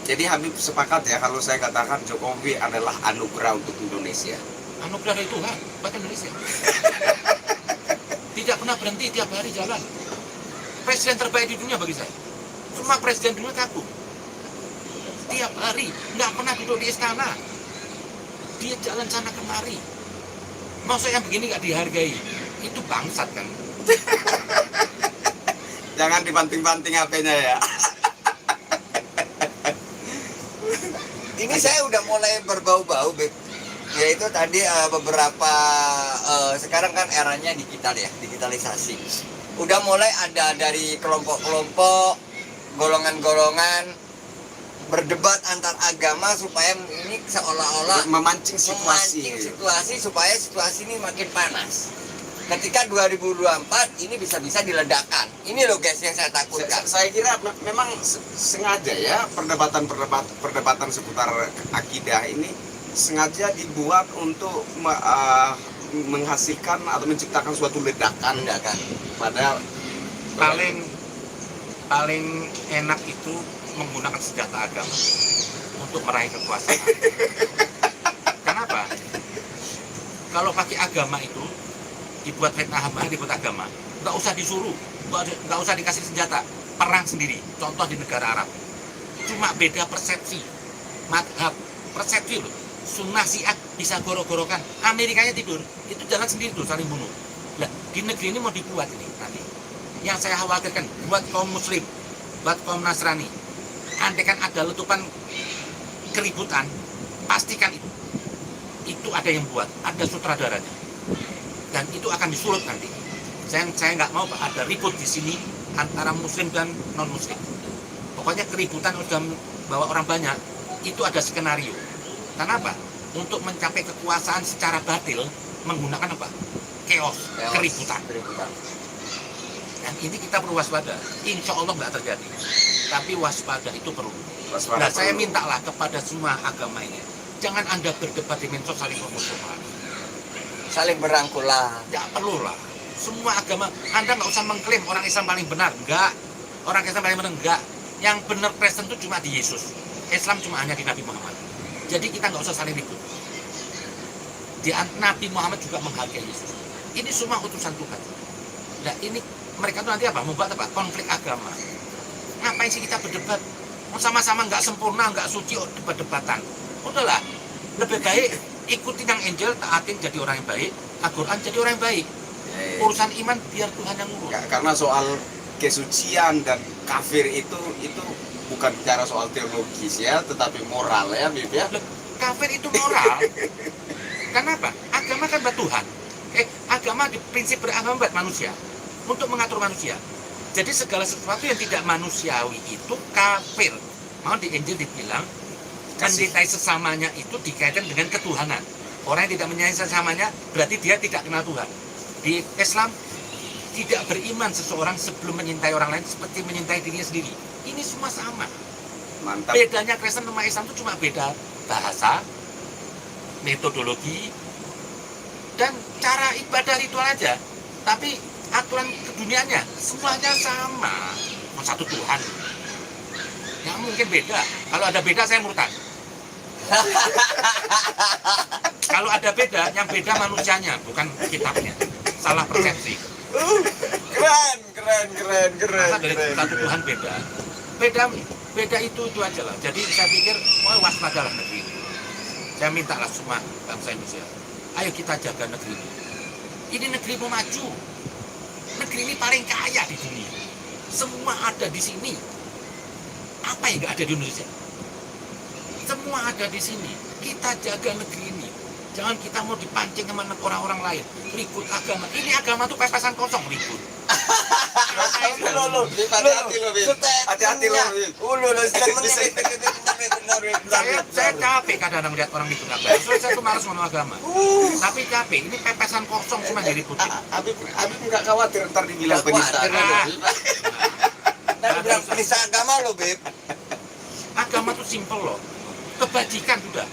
Jadi Habib sepakat ya kalau saya katakan Jokowi adalah anugerah untuk Indonesia. Anugerah dari Tuhan buat Indonesia. Tidak pernah berhenti, tiap hari jalan. Presiden terbaik di dunia bagi saya. Semua presiden dunia kagum. Tiap hari, nggak pernah duduk di istana. Dia jalan sana kemari. Masa yang begini nggak dihargai? Itu bangsat kan. Jangan dibanting-banting HP-nya ya. Ini saya udah mulai berbau-bau, Beb. Yaitu tadi beberapa sekarang kan eranya digital ya, digitalisasi. Udah mulai ada dari kelompok-kelompok, golongan-golongan berdebat antar agama supaya ini seolah-olah Memancing situasi. situasi supaya situasi ini makin panas. Ketika 2024 ini bisa-bisa diledakkan. Ini loh guys yang saya takutkan. Saya kira memang sengaja ya perdebatan seputar akidah ini sengaja dibuat untuk menghasilkan atau menciptakan suatu ledakan pada paling enak itu menggunakan senjata agama untuk meraih kekuasaan. Kenapa? Kalau pakai agama itu dibuat fitnah hamba, dibuat agama, nggak usah disuruh, nggak usah dikasih senjata, perang sendiri. Contoh di negara Arab, cuma beda persepsi, madhab, persepsi loh. Sunnah Syiah bisa gorok-gorokan, Amerikanya tidur, itu jalan sendiri tuh saling bunuh. Nah, di negeri ini mau dibuat ini nanti. Yang saya khawatirkan buat kaum Muslim, buat kaum Nasrani, andaikan ada letupan keributan, pastikan itu ada yang buat, ada sutradaranya. dan itu akan disulut nanti. Saya nggak mau Pak, ada ribut di sini antara muslim dan non muslim. Pokoknya keributan udah bawa orang banyak, itu ada skenario. Kenapa? Untuk mencapai kekuasaan secara batil menggunakan apa? Chaos, keributan. Dan ini kita perlu waspada. Insya Allah nggak terjadi. Tapi waspada itu perlu. Nah, saya mintalah kepada semua agama ini, jangan Anda berdebat di medsos saling memusuhan. Saling berangkulan. Tidak perlu lah. Semua agama, Anda nggak usah mengklaim orang Islam paling benar. Enggak. Orang Islam paling benar, enggak. Yang benar Kristen itu cuma di Yesus. Islam cuma hanya di Nabi Muhammad. Jadi kita nggak usah saling ribut. Nabi Muhammad juga menghargai Yesus. Ini semua utusan Tuhan. Nah ini mereka tuh nanti apa? Membuat apa? Konflik agama. Ngapain sih kita berdebat? Sama-sama nggak sempurna, nggak suci, debat-debatan. Udahlah, lebih baik ikutin yang Injil, taatin jadi orang yang baik, Al-Quran jadi orang yang baik. Urusan iman biar Tuhan yang ngurus. Karena soal kesucian dan kafir itu bukan bicara soal teologis ya, tetapi moral ya, Bib ya. Kafir itu moral. Kenapa? Agama kan buat Tuhan. Agama di prinsip beragama buat manusia, untuk mengatur manusia. Jadi segala sesuatu yang tidak manusiawi itu kafir. Mau di Injil dibilang mencintai sesamanya itu dikaitkan dengan ketuhanan. Orang yang tidak menyayangi sesamanya berarti dia tidak kenal Tuhan. Di Islam tidak beriman seseorang sebelum menyintai orang lain seperti menyintai dirinya sendiri. Ini semua sama. Mantap. Bedanya Kristen sama Islam itu cuma beda bahasa, metodologi, dan cara ibadah ritual aja. Tapi aturan keduniaannya semuanya sama. Satu Tuhan. Nggak mungkin beda. Kalau ada beda saya murtad. Kalau ada beda, yang beda manusianya, bukan kitabnya. Salah persepsi. Keren. Masa dari satu Tuhan beda. Beda itu aja lah. Jadi saya pikir, waspadalah negeri ini. Saya mintalah semua bangsa Indonesia, ayo kita jaga negeri ini. Ini negeri mau maju. Negeri ini paling kaya di dunia. Semua ada di sini. Apa yang nggak ada di Indonesia? Semua ada di sini. Kita jaga negeri ini. Jangan kita mau dipancing sama orang-orang lain. Ribut agama. Ini agama tuh pepesan kosong ribut. Hati-hati lo. Saya capek kadang-kadang melihat orang ribut agama. Saya tuh malas ngomong agama. Tapi capek. Ini pepesan kosong cuma diributin. Habib nggak khawatir ntar dibilang penista. Nah, bilang penista agama lo, Beb. Agama tuh simpel loh. Kebajikan sudah.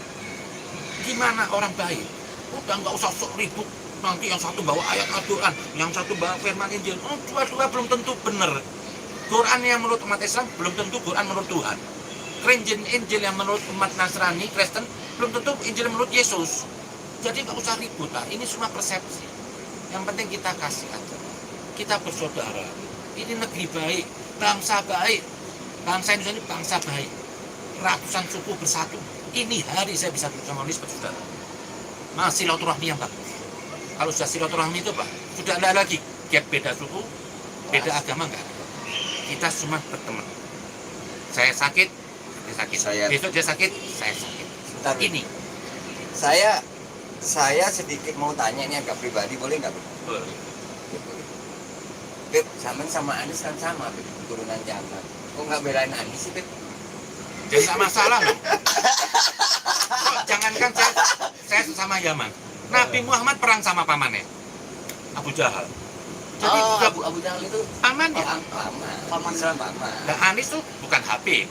Gimana orang baik? Udah nggak usah sok ribut. Nanti yang satu bawa ayat Al-Quran, yang satu bawa firman Injil. Dua-dua belum tentu benar. Quran yang menurut umat Islam belum tentu Quran menurut Tuhan. Injil yang menurut umat Nasrani, Kristen belum tentu Injil menurut Yesus. Jadi nggak usah ribut lah. Ini semua persepsi. Yang penting kita kasih aja. Kita bersaudara. Ini negeri baik, bangsa baik. Bangsa Indonesia ini bangsa baik. Ratusan suku bersatu. Ini hari saya bisa bersama seperti saudara. Masih silaturahmi yang bagus. Kalau sudah silaturahmi itu Pak, sudah ada lagi gap beda suku, beda agama enggak. Kita semua berteman. Saya sakit, dia sakit. Besok dia sakit, saya sakit. Bentar, ini. Saya sedikit mau tanya, ini agak pribadi, boleh nggak, Beb? Boleh. Beb, sama Anis kan sama, Beb, turunan Jamat. Kok nggak belain Anis sih, Beb? Jadi nggak masalah loh. Kok jangankan saya sesama Yaman. Nabi Muhammad perang sama pamannya, Abu Jahal. Jadi Abu Jahal itu pamannya. paman. Nah Anis tuh bukan Habib.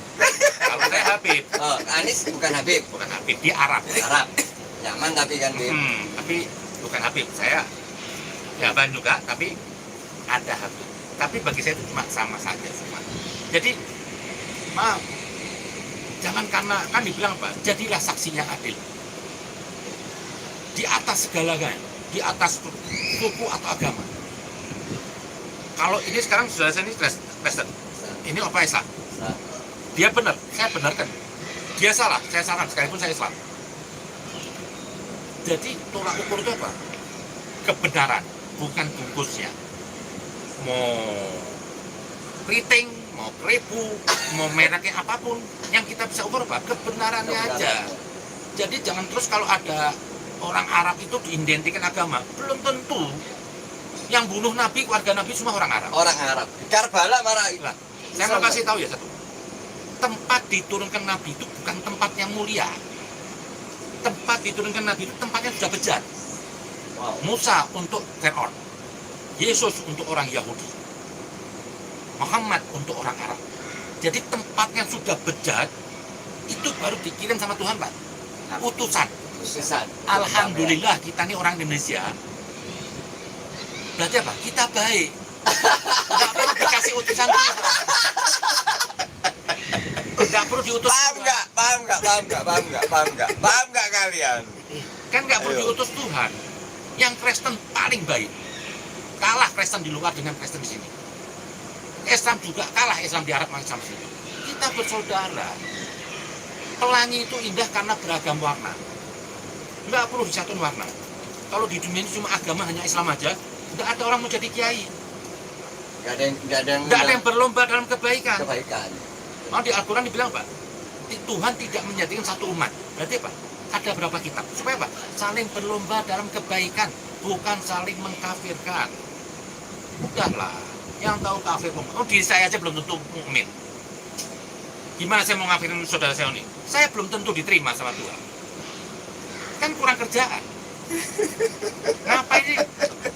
Kalau saya Habib. Anis bukan Habib. Bukan Habib, dia Arab. Yaman tapi kan, Beb. Tapi bukan Habib. Saya Yaman juga, tapi ada Habib. Tapi bagi saya itu cuma sama saja semua. Jadi maaf, jangan karena kan dibilang apa? Jadilah saksi yang adil. Di atas segalanya, di atas suku atau agama. Kalau ini sekarang sudah ini Kristen, ini apa Islam? Dia benar, saya benarkan. Dia salah, saya salah. Sekalipun saya Islam. Jadi tolak ukur itu apa? Kebenaran, bukan bungkusnya. Mau keriting, mau keribu, mau mereknya apapun, yang kita bisa ukur apa? Kebenarannya aja. Jadi jangan terus kalau ada orang Arab itu diidentikan agama. Belum tentu. Yang bunuh Nabi, keluarga Nabi semua orang Arab. Orang Arab. Karbala marah. Lah, saya mau kasih tahu ya satu. Tempat diturunkan Nabi itu bukan tempat yang mulia. Tempat diturunkan Nabi itu tempatnya sudah bejat. Wow. Musa untuk Fir'aun, Yesus untuk orang Yahudi, Muhammad untuk orang Arab. Jadi tempat yang sudah bejat itu baru dikirim sama Tuhan, Pak. Utusan. Utusan. Alhamdulillah kita ini orang Indonesia. Berarti apa? Kita baik. Tidak perlu dikasih utusan Tuhan. Tidak perlu diutus. Paham nggak? Paham nggak? Paham nggak? Paham nggak? Paham nggak? Paham nggak kalian? Kan nggak perlu Ayo. diutus Tuhan. Yang Kristen paling baik. Kalah Kristen di luar dengan Kristen di sini. Islam juga kalah Islam di Arab sama Islam di sini. Kita bersaudara. Pelangi itu indah karena beragam warna. Nggak perlu disatuin warna. Kalau di dunia ini cuma agama hanya Islam aja, nggak ada orang mau jadi kiai. Nggak ada yang berlomba dalam kebaikan. kebaikan. Mau di Al-Quran dibilang Pak, Tuhan tidak menjadikan satu umat. Berarti apa? Ada berapa kitab? Supaya apa? Saling berlomba dalam kebaikan, bukan saling mengkafirkan. Udahlah, yang tahu kafir oh diri saya aja belum tentu mukmin. Gimana saya mau ngafirin saudara saya ini? Saya belum tentu diterima sama Tuhan. Kan kurang kerjaan. Ngapain sih?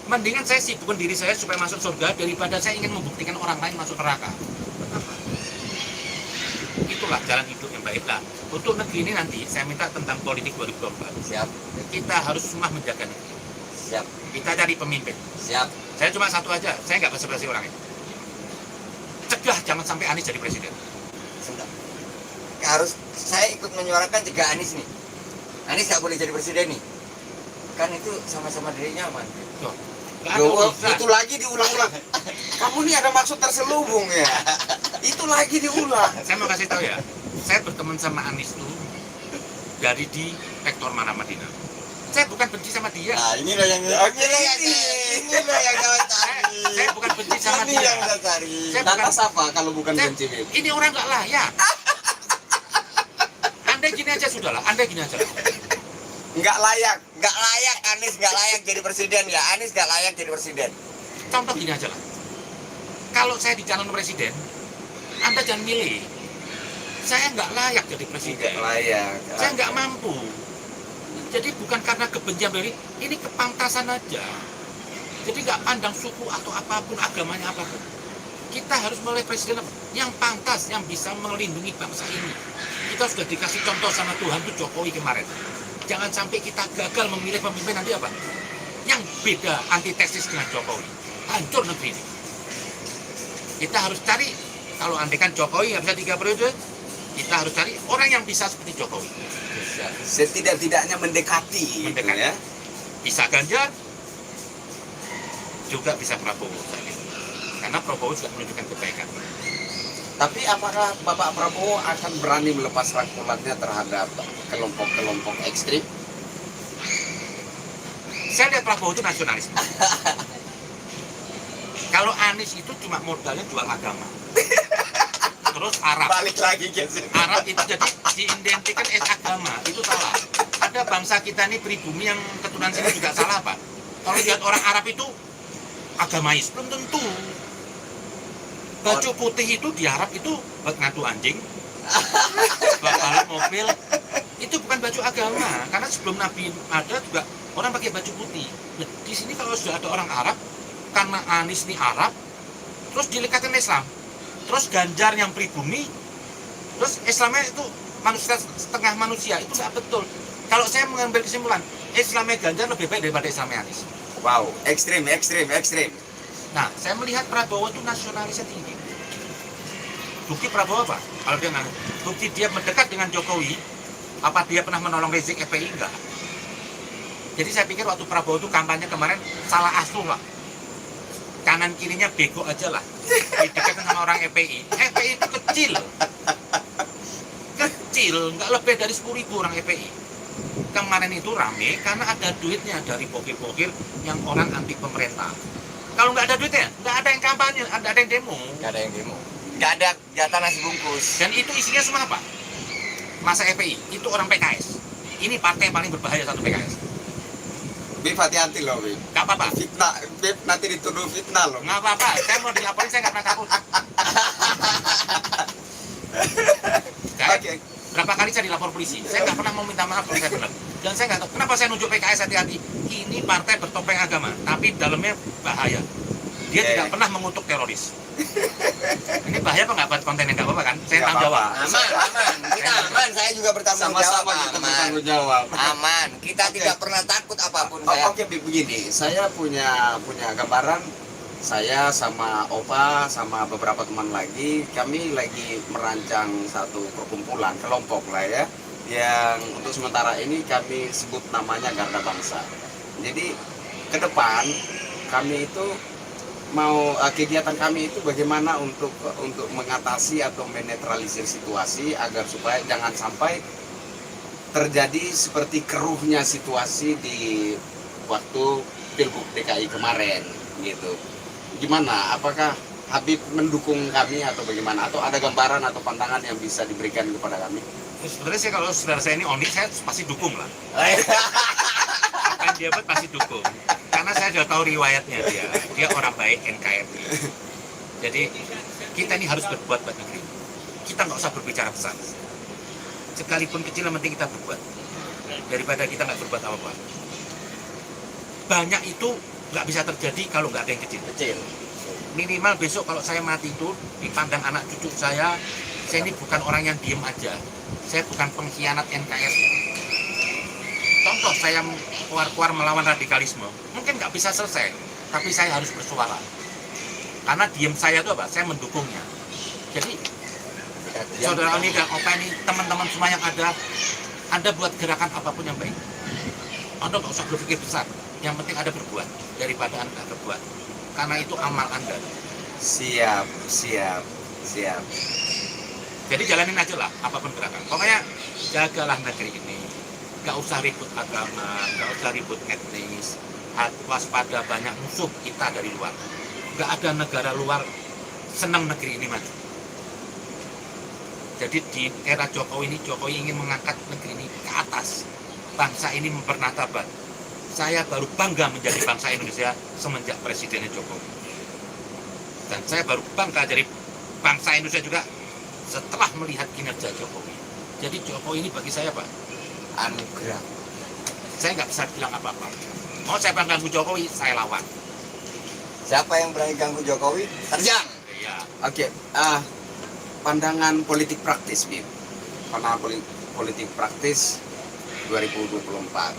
Mendingan saya sibukkan diri saya supaya masuk surga daripada saya ingin membuktikan orang lain masuk neraka. Itulah jalan hidup yang baik. Nah, untuk negeri ini nanti saya minta tentang politik 2024. Siap. Kita harus semua menjaga negeri. Siap. Kita cari pemimpin. Siap. Saya cuma satu aja, saya nggak basa-basi orangnya. Cegah jangan sampai Anies jadi presiden. Sebentar. Harus saya ikut menyuarakan cegah Anies nih. Anies nggak boleh jadi presiden nih. Kan itu sama-sama dirinya aman. Tuh, nggak ada Loh, urusan. itu lagi diulang-ulang. Kamu ini ada maksud terselubung ya. Itu lagi diulang. Saya mau kasih tahu ya, saya berteman sama Anies tuh dari di Rektor Mana Madinah. Saya bukan benci sama dia. Nah, ini loh yang ini loh yang saya cari. Saya bukan benci sama Ini dia. yang saya cari. Saya Lantas apa kalau bukan Saya- benci? Ini orang nggak layak. Andai gini aja sudahlah, andai gini aja. Nggak layak Anies nggak layak jadi presiden ya. Anies nggak layak jadi presiden. Contoh gini aja lah. Kalau saya dicalon presiden, Anda jangan milih. Saya nggak layak jadi presiden. Layak. Saya nggak mampu. Jadi bukan karena kebencian dari ini kepantasan aja. Jadi nggak pandang suku atau apapun, agamanya apapun. Kita harus memilih presiden yang pantas, yang bisa melindungi bangsa ini. Kita sudah dikasih contoh sama Tuhan tuh Jokowi kemarin. Jangan sampai kita gagal memilih pemimpin nanti apa? Yang beda antitesis dengan Jokowi. Hancur negeri ini. Kita harus cari, kalau andekan Jokowi nggak bisa 3 periode, kita harus cari orang yang bisa seperti Jokowi. Setidak-tidaknya mendekati, gitu Mendekati. ya. Bisa Ganjar, juga bisa Prabowo. Karena Prabowo juga menunjukkan kebaikan. Tapi apakah Bapak Prabowo akan berani melepas rangkulannya terhadap kelompok-kelompok ekstrim? Saya lihat Prabowo itu nasionalis. Kalau Anies itu cuma modalnya jual agama. Terus Arab. Balik lagi guys. Arab itu jadi diidentikan agama. Itu salah. Ada bangsa kita ini pribumi yang keturunan sini juga salah, Pak. Kalau lihat orang Arab itu agamais, belum tentu. Baju putih itu di Arab itu buat ngadu anjing, buat balap mobil. Itu bukan baju agama. Karena sebelum Nabi ada juga orang pakai baju putih. Nah, di sini kalau sudah ada orang Arab, karena Anies ini Arab, terus dilekatkan Islam, terus Ganjar yang pribumi, terus Islamnya itu manusia setengah manusia, itu nggak betul. Kalau saya mengambil kesimpulan, Islamnya Ganjar lebih baik daripada Islamnya Anies. Wow, ekstrim. Nah, saya melihat Prabowo itu nasionalisnya tinggi. Bukti Prabowo apa? Kalau dia nggak, bukti dia mendekat dengan Jokowi, apa dia pernah menolong Rizik FPI? Enggak. Jadi saya pikir waktu Prabowo itu kampanye kemarin salah asuh lah. Kanan kirinya bego aja lah. Didekatkan sama orang FPI. FPI itu kecil, nggak lebih dari 10.000 orang FPI. Kemarin itu rame karena ada duitnya dari pokir-pokir yang orang anti pemerintah. Kalau nggak ada duitnya, nggak ada yang kampanye, nggak ada yang demo. Nggak ada yang demo. Nggak ada jatah nasi bungkus. Dan itu isinya semua apa? Masa FPI, itu orang PKS. Ini partai yang paling berbahaya satu PKS. Bib hati-hati loh, Bib. Gak apa-apa. Fitnah, Bib nanti dituduh fitnah loh. Nggak apa-apa. Saya mau dilaporin, saya nggak pernah takut. Saya Oke. berapa kali saya dilapor polisi, saya nggak pernah mau minta maaf kalau saya benar. Dan saya nggak tahu kenapa saya nunjuk PKS hati-hati. Ini partai bertopeng agama, tapi dalamnya bahaya. Dia tidak pernah mengutuk teroris. Ini bahaya apa nggak buat konten yang nggak apa-apa kan? Saya Nggak tanggung jawab. apa-apa. Aman. Kita aman. Saya juga bertanggung jawab. Sama-sama kita Aman. bertanggung jawab. Aman. Kita Oke. tidak pernah takut apapun. Oh, Saya. Oke, Bib, begini. Saya punya gambaran. Saya sama Opa sama beberapa teman lagi, kami lagi merancang satu perkumpulan kelompok lah ya, yang untuk sementara ini kami sebut namanya Garda Bangsa. Jadi ke depan kami itu mau kegiatan kami itu bagaimana untuk mengatasi atau menetralisir situasi agar supaya jangan sampai terjadi seperti keruhnya situasi di waktu Pilgub DKI kemarin gitu. Gimana? Apakah Habib mendukung kami atau bagaimana? Atau ada gambaran atau pandangan yang bisa diberikan kepada kami? Sebenarnya sih kalau saudara saya ini Oni, saya pasti dukung lah. Apa yang dia buat pasti dukung. Karena saya sudah tahu riwayatnya dia. Dia orang baik NKRI. Jadi kita ini harus berbuat buat negeri. Kita nggak usah berbicara besar. Sekalipun kecil yang penting kita berbuat. Daripada kita nggak berbuat apa-apa. Banyak itu nggak bisa terjadi kalau nggak ada yang kecil. Minimal besok kalau saya mati itu dipandang anak cucu saya ini bukan orang yang diem aja. Saya bukan pengkhianat NKRI. Contoh saya keluar melawan radikalisme, mungkin nggak bisa selesai, tapi saya harus bersuara. Karena diem saya itu apa? Saya mendukungnya. Jadi saudara Oni dan Opa ini, teman-teman semua yang ada, Anda buat gerakan apapun yang baik. Anda nggak usah berpikir besar. Yang penting ada berbuat daripada Anda berbuat. Karena itu amal Anda. Siap. Jadi jalanin aja lah apapun gerakan. Pokoknya jagalah negeri ini. Gak usah ribut agama, gak usah ribut etnis. Waspada banyak musuh kita dari luar. Gak ada negara luar senang negeri ini maju. Jadi di era Jokowi ini, Jokowi ingin mengangkat negeri ini ke atas. Bangsa ini mempermartabat. Saya baru bangga menjadi bangsa Indonesia semenjak Presidennya Jokowi. Dan saya baru bangga jadi bangsa Indonesia juga setelah melihat kinerja Jokowi. Jadi Jokowi ini bagi saya Pak, Anugerah. saya nggak bisa bilang apa-apa. Mau saya ganggu Jokowi, saya lawan. Siapa yang berani ganggu Jokowi? Terjang. Ya, Oke, pandangan politik praktis, Bib. Pandangan politik praktis 2024.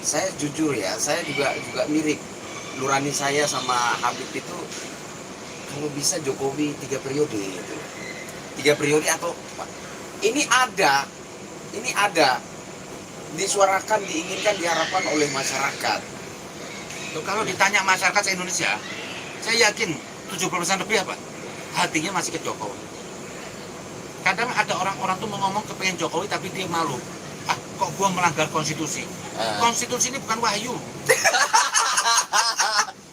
Saya jujur ya, saya juga mirip. Nurani saya sama Habib itu kalau bisa Jokowi 3 periode gitu. 3 periode atau ini ada disuarakan, diinginkan, diharapkan oleh masyarakat. Tuh, kalau ditanya masyarakat Indonesia, saya yakin 70% lebih apa? Hatinya masih ke Jokowi. Kadang ada orang-orang tuh mau ngomong kepengen Jokowi tapi dia malu. Ah, kok gua melanggar konstitusi? Konstitusi ini bukan wahyu.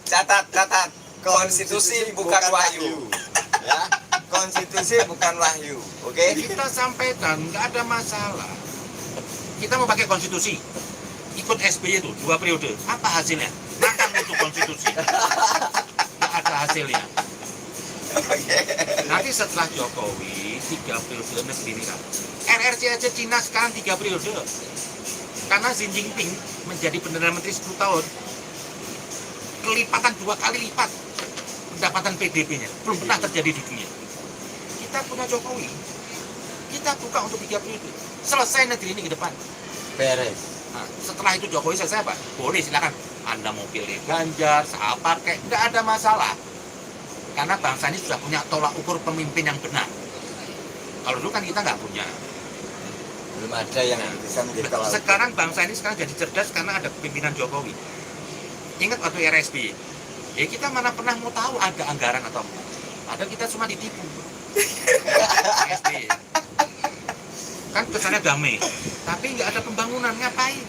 Catat. Konstitusi bukan wahyu. Ya, konstitusi bukan wahyu. Oke? Kita sampaikan, nggak ada masalah. Kita mau pakai konstitusi. Ikut SBY itu 2 periode. Apa hasilnya? Makan itu konstitusi. Nggak ada hasilnya. Nanti setelah Jokowi 3 periode negeri ini kan. RRC aja Cina sekarang 3 periode. Karena Xi Jinping menjadi Perdana Menteri 10 tahun. Kelipatan 2 kali lipat pendapatan PDB-nya. Belum pernah terjadi di dunia. Kita punya Jokowi. Kita buka untuk 3 periode. Selesai negeri ini ke depan. Beres. Nah, setelah itu Jokowi selesai Pak. Boleh silakan. Anda mau pilih Ganjar, siapa kayak nggak ada masalah. Karena bangsa ini sudah punya tolak ukur pemimpin yang benar. Kalau dulu kan kita nggak punya. Belum ada yang bisa menjadi tolak ukur. Sekarang bangsa ini sekarang jadi cerdas karena ada pimpinan Jokowi. Ingat waktu RSB, ya kita mana pernah mau tahu ada anggaran atau enggak. Padahal kita cuma ditipu. RSB. Kan kesannya damai, tapi nggak ada pembangunan, ngapain?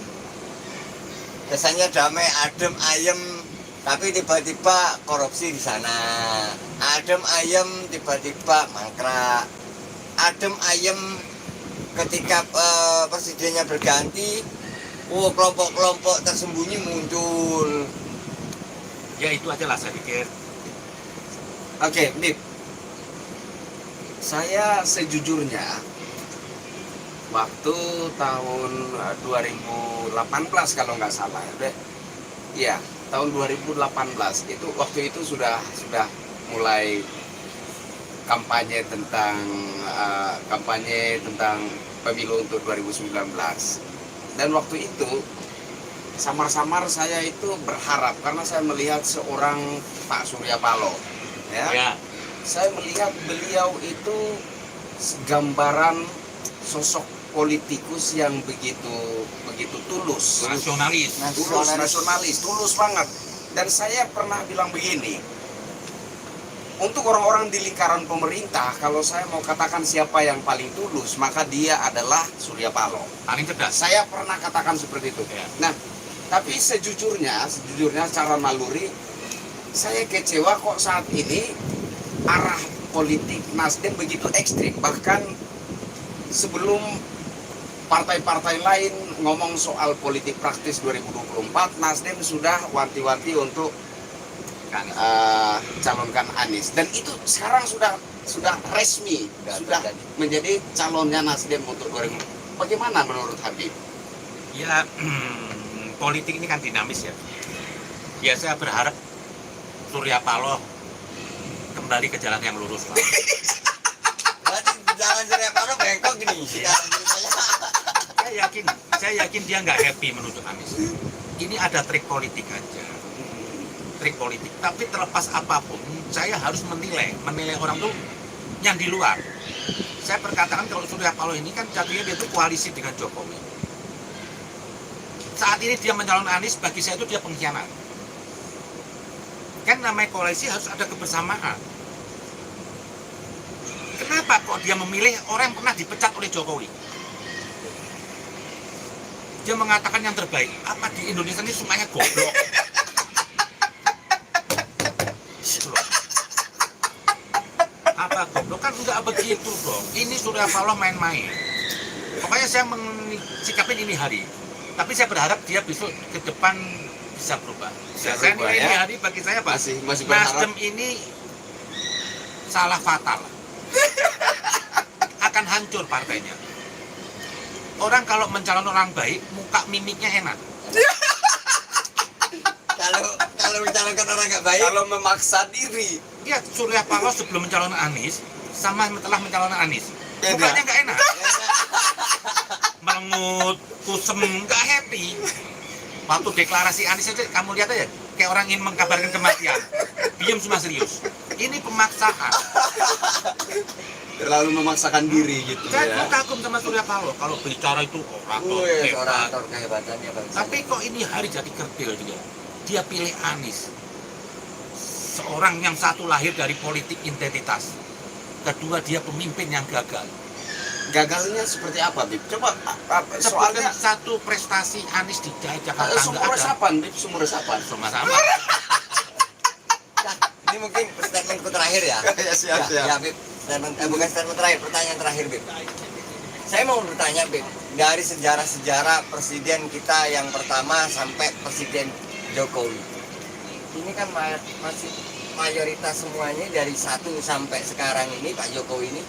Kesannya damai, adem, ayem, tapi tiba-tiba korupsi di sana. Adem, ayem, tiba-tiba mangkrak. Adem, ayem, ketika presidennya berganti, Oh, kelompok-kelompok tersembunyi muncul. Ya itu aja lah saya pikir. Oke, Bib. Saya sejujurnya waktu tahun 2018 kalau nggak salah, ya tahun 2018 itu waktu itu sudah mulai kampanye tentang pemilu untuk 2019. Dan waktu itu samar-samar saya itu berharap karena saya melihat seorang Pak Surya Paloh, ya. Ya, Saya melihat beliau itu gambaran sosok politikus yang begitu tulus, nasionalis. nasionalis, tulus banget. Dan saya pernah bilang begini, untuk orang-orang di lingkaran pemerintah, kalau saya mau katakan siapa yang paling tulus, maka dia adalah Surya Paloh. Paling cerdas. Saya pernah katakan seperti itu. Ya. Nah, tapi sejujurnya secara naluri, saya kecewa kok saat ini arah politik Nasdem begitu ekstrim. Bahkan sebelum partai-partai lain ngomong soal politik praktis 2024, Nasdem sudah wanti-wanti untuk calonkan Anies. Dan itu sekarang sudah resmi, sudah menjadi calonnya Nasdem untuk 2024. Bagaimana menurut Habib? Ya, politik ini kan dinamis ya. Ya saya berharap Surya Paloh kembali ke jalan yang lurus, Pak. Berarti jalan Surya Paloh bengkok gini. Saya yakin dia nggak happy menuntut Anies. Ini ada trik politik aja. Trik politik. Tapi terlepas apapun, saya harus menilai orang tuh yang di luar. Saya perkatakan kalau Surya Paloh ini kan jatuhnya dia itu koalisi dengan Jokowi. Saat ini dia mencalonkan Anies, bagi saya itu dia pengkhianat. Kan namanya koalisi harus ada kebersamaan. Kenapa kok dia memilih orang yang pernah dipecat oleh Jokowi? Dia mengatakan yang terbaik. Apa di Indonesia ini semuanya goblok? Apa goblok? Kan enggak begitu dong. Ini Surya Paloh main-main. Pokoknya saya sikapin ini hari. Tapi saya berharap dia besok ke depan bisa berubah. Saya berubah, ini ya? hari bagi saya Pak, Masih berharap. Nasdem ini salah fatal. Akan hancur partainya. Orang kalau mencalon orang baik, muka mimiknya enak. Kalau mencalonkan orang nggak baik, Kalau memaksa diri, Dia Surya Paloh sebelum mencalonkan Anies sama setelah mencalonkan Anies, Beda. mukanya nggak enak. Melengut, kusem, nggak happy. Waktu deklarasi Anies aja kamu lihat aja, kayak orang ingin mengkabarkan kematian. Diam semua serius. Ini pemaksaan. terlalu memaksakan diri gitu Saya ya. kagum sama Surya Paloh. Kalau bicara itu orator hebat. orator kehebatannya bang. Tapi kok ini hari jadi kerdil dia. Dia pilih Anies. Seorang yang satu lahir dari politik identitas. Kedua dia pemimpin yang gagal. Gagalnya seperti apa, Bib? Coba Soalnya soalnya satu prestasi Anies di Jakarta sumur nggak ada. resapan, Bib, sumur resapan. Sama-sama. Nah, ini mungkin statementku terakhir ya. Ya, siap. Ya, Bib. Bukan statement terakhir, pertanyaan terakhir, Bib. Saya mau bertanya, Bib, dari sejarah-sejarah presiden kita yang pertama sampai presiden Jokowi. Ini kan masih mayoritas semuanya dari 1 sampai sekarang ini Pak Jokowi ini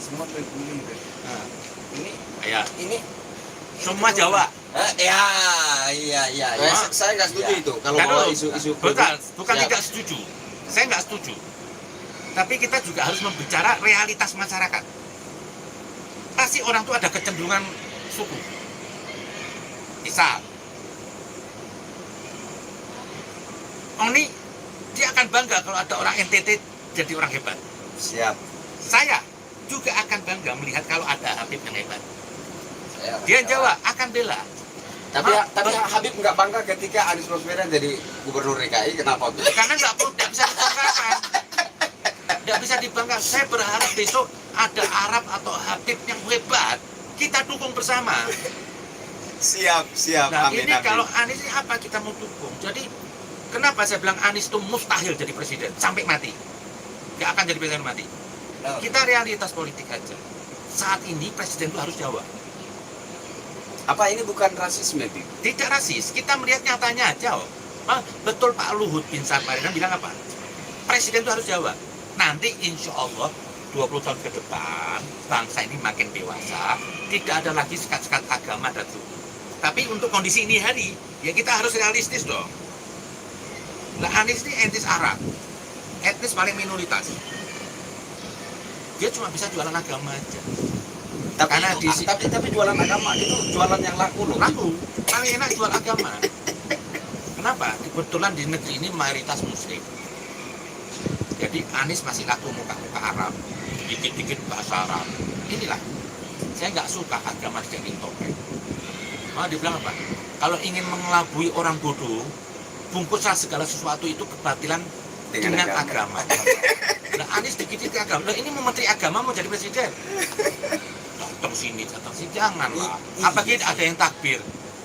semua pribumi, Bib. Nah, Ini ya. Semua Jawa. Iya. Saya nggak setuju Ya. itu kalau Kan bawa dulu, isu-isu bukan Ya. tidak setuju. Saya nggak setuju. Tapi kita juga harus membicara realitas masyarakat. Pasti orang itu ada kecenderungan suku. Misal, ini dia akan bangga kalau ada orang NTT jadi orang hebat. Siap. Saya juga akan bangga melihat kalau ada Habib yang hebat. Saya Dia Jawa akan bela. Tapi Habib nggak bangga ketika Anies Baswedan jadi gubernur DKI. Kenapa, Bib? Karena nggak bisa dibanggakan. Nggak bisa dibanggakan. Saya berharap besok ada Arab atau Habib yang hebat. Kita dukung bersama. Siap. Nah, Amin, ini amin. kalau Anies ini apa kita mau dukung? Jadi kenapa saya bilang Anies itu mustahil jadi presiden sampai mati? Nggak akan jadi presiden mati. Kita realitas politik aja. Saat ini presiden itu harus Jawa. Apa ini bukan rasisme, Bib? Tidak rasis, kita melihat nyatanya aja. Betul Pak Luhut bin Sarpanjaitan bilang apa? Presiden itu harus jawab. Nanti insya Allah 20 tahun ke depan bangsa ini makin dewasa, tidak ada lagi sekat-sekat agama dan suku. Tapi untuk kondisi ini hari, ya kita harus realistis dong. Nah, Anies ini etnis Arab, etnis paling minoritas. Dia cuma bisa jualan agama aja. Tapi, Karena tapi jualan agama itu jualan yang laku loh. laku, paling enak jual agama. Kenapa? Kebetulan di negeri ini mayoritas Muslim. Jadi Anies masih laku muka-muka Arab, dikit-dikit bahasa Arab. Inilah, saya nggak suka agama dijadiin topeng. Malah dibilang apa? Kalau ingin mengelabui orang bodoh, bungkuslah segala sesuatu itu kebatilan dengan agama. Nah, Anies dikit-dikit agama. Nah, ini mau menteri agama mau jadi presiden. Datang sini, janganlah. Apalagi ada yang takbir.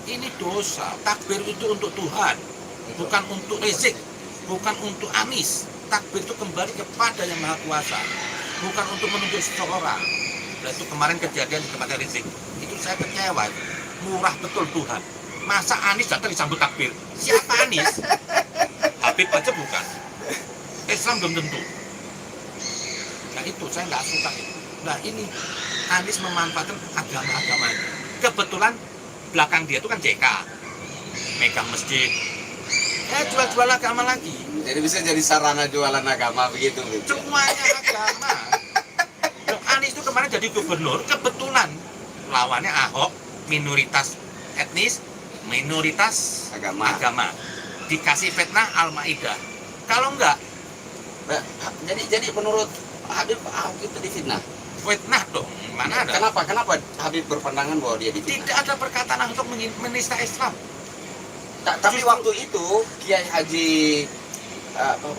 Ini dosa. Takbir itu untuk Tuhan, bukan untuk Rizik, bukan untuk Anies. Takbir itu kembali kepada yang Maha Kuasa, bukan untuk menunjuk seseorang. Dan itu kemarin kejadian di tempatnya Rizik, itu saya kecewa. Murah betul Tuhan. Masa Anies datang disambut takbir? Siapa Anies? Habib aja bukan. Islam belum tentu. Nah itu saya nggak suka itu. Nah ini Anies memanfaatkan agama-agama. Kebetulan belakang dia itu kan JK, megang masjid. Jual-jual agama lagi. Jadi bisa jadi sarana jualan agama begitu, Bib. Semuanya agama. Loh, Anies itu kemarin jadi gubernur, kebetulan lawannya Ahok, minoritas etnis, minoritas agama. Dikasih fitnah Al-Maidah. Kalau enggak, Nah, jadi menurut Habib, Ahok itu difitnah. fitnah dong. Mana ada? Kenapa Habib berpandangan bahwa dia difitnah? Tidak ada perkataan untuk menista Islam. Tapi waktu itu Kiai Haji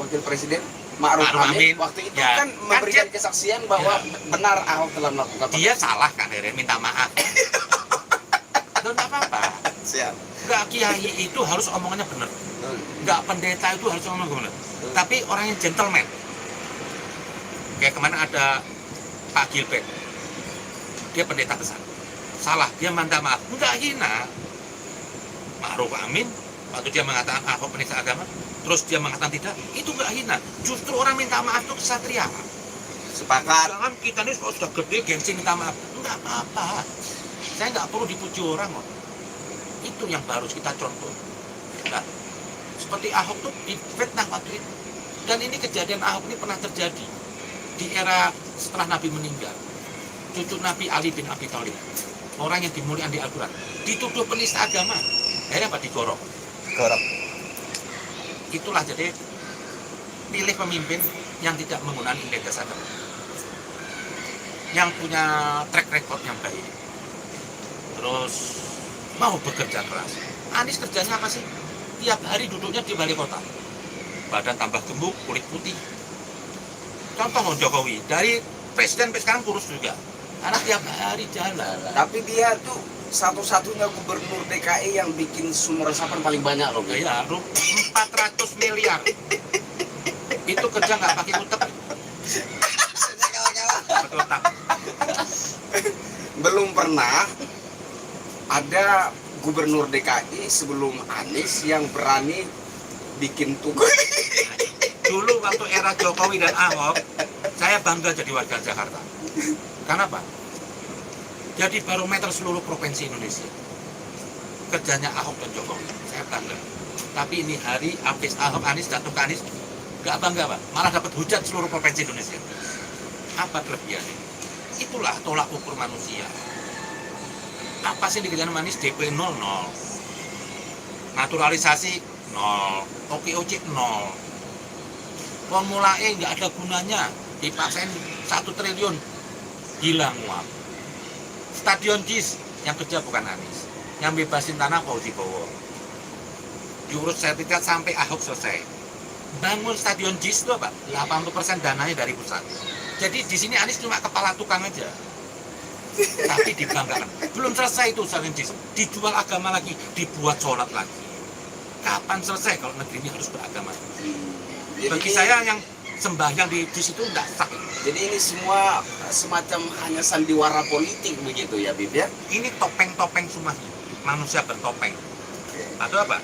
Wakil Presiden Ma'ruf Amin waktu itu Ya, kan kan memberikan dia- kesaksian bahwa benar Ahok telah melakukan Dia salah kan, akhirnya minta maaf. Loh, enggak apa-apa. siap. Enggak, kiai itu harus omongannya benar. Enggak, pendeta itu harus omongannya benar. Tapi orang yang gentleman. Kayak kemarin ada Pak Gilbert. Dia pendeta besar. Salah, dia minta maaf. Enggak hina. Ma'ruf Amin, waktu dia mengatakan Ahok penista agama, terus dia mengatakan tidak, itu enggak hina. Justru orang minta maaf itu kesatria. Sepakat. Jangan kita ini kalau sudah gede gengsi minta maaf. Enggak apa-apa. Saya nggak perlu dipuji orang kok. Itu yang harus kita contoh. Nah, seperti Ahok tuh difitnah waktu itu. Dan ini kejadian Ahok ini pernah terjadi di era setelah Nabi meninggal. Cucu Nabi Ali bin Abi Thalib, orang yang dimuliakan di Al-Quran, dituduh penista agama. Akhirnya apa? Digorok. Itulah jadi pilih pemimpin yang tidak menggunakan identitas agama, yang punya track record yang baik, terus mau bekerja keras. Anies kerjanya apa sih? Tiap hari duduknya di balai kota, badan tambah gemuk, kulit putih. Contoh Jokowi, dari presiden sampai sekarang kurus juga, karena tiap hari jalan. Tapi dia tuh satu-satunya gubernur DKI yang bikin sumur resapan paling banyak loh. Bib. Ya, 400 miliar. Itu kerja nggak pakai utek. Pakai otak. Belum pernah ada gubernur DKI sebelum Anies yang berani bikin tugu. Dulu waktu era Jokowi dan Ahok, saya bangga jadi warga Jakarta. Kenapa? Jadi barometer seluruh provinsi Indonesia. Kerjanya Ahok dan Jokowi, saya bangga. Tapi ini hari habis Ahok Anies, jatuh ke Anies, gak bangga Pak, malah dapat hujat seluruh provinsi Indonesia. Apa kelebihannya? Itulah tolak ukur manusia. Apa sih dikerjakan Anies? DP 0, 0. Naturalisasi 0, OKOC 0. Formula E nggak ada gunanya, dipaksain 1 triliun, hilang uang. Stadion JIS yang kerja bukan Anies, yang bebasin tanah Fauzi Bowo. Diurus sertifikat sampai Ahok selesai. Bangun stadion JIS itu apa? 80% dananya dari pusat. Jadi di sini Anies cuma kepala tukang aja. Tapi dibanggakan. Belum selesai itu stadion JIS, dijual agama lagi, dibuat sholat lagi. Kapan selesai kalau negeri ini harus beragama? Jadi Bagi saya yang sembahyang di situ nggak sah. Jadi ini semua semacam hanya sandiwara politik begitu ya, Bib ya? Ini topeng-topeng semua, manusia bertopeng. Oke. Atau apa?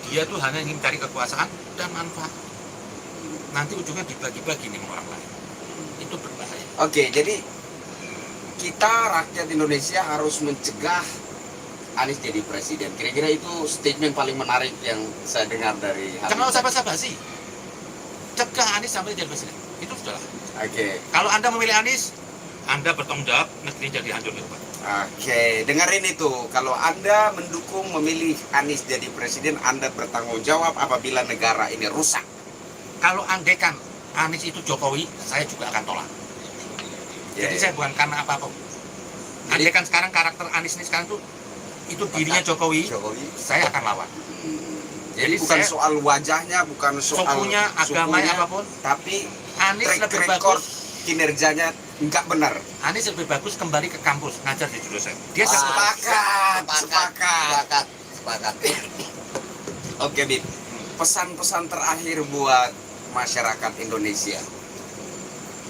Dia tuh hanya ingin cari kekuasaan dan manfaat. Nanti ujungnya dibagi-bagi nih sama orang lain. Itu berbahaya. Oke, jadi kita rakyat Indonesia harus mencegah Anies jadi presiden. Kira-kira itu statement paling menarik yang saya dengar dari Habib. Jangan usah basa-basi. Cegah Anies sampai jadi presiden. Itu sudahlah. Oke. Kalau Anda memilih Anies, Anda bertanggung jawab, negeri jadi hancur ke depan. Oke, dengerin itu. Kalau Anda mendukung memilih Anies jadi presiden, Anda bertanggung jawab apabila negara ini rusak. Kalau andaikan Anies itu Jokowi, saya juga akan tolak. Jadi saya bukan karena apa-apa. Andaikan sekarang karakter Anies ini sekarang tuh itu dirinya Jokowi, saya akan lawan. Jadi Jadi bukan saya- soal wajahnya, bukan soal Sukunya, agamanya, apapun. tapi Anies track lebih record bagus. kinerjanya nggak benar. Anies lebih bagus kembali ke kampus ngajar di jurusan. Dia Ah. sepakat. Sepakat. Sepakat. Oke, Bib. Pesan-pesan terakhir buat masyarakat Indonesia.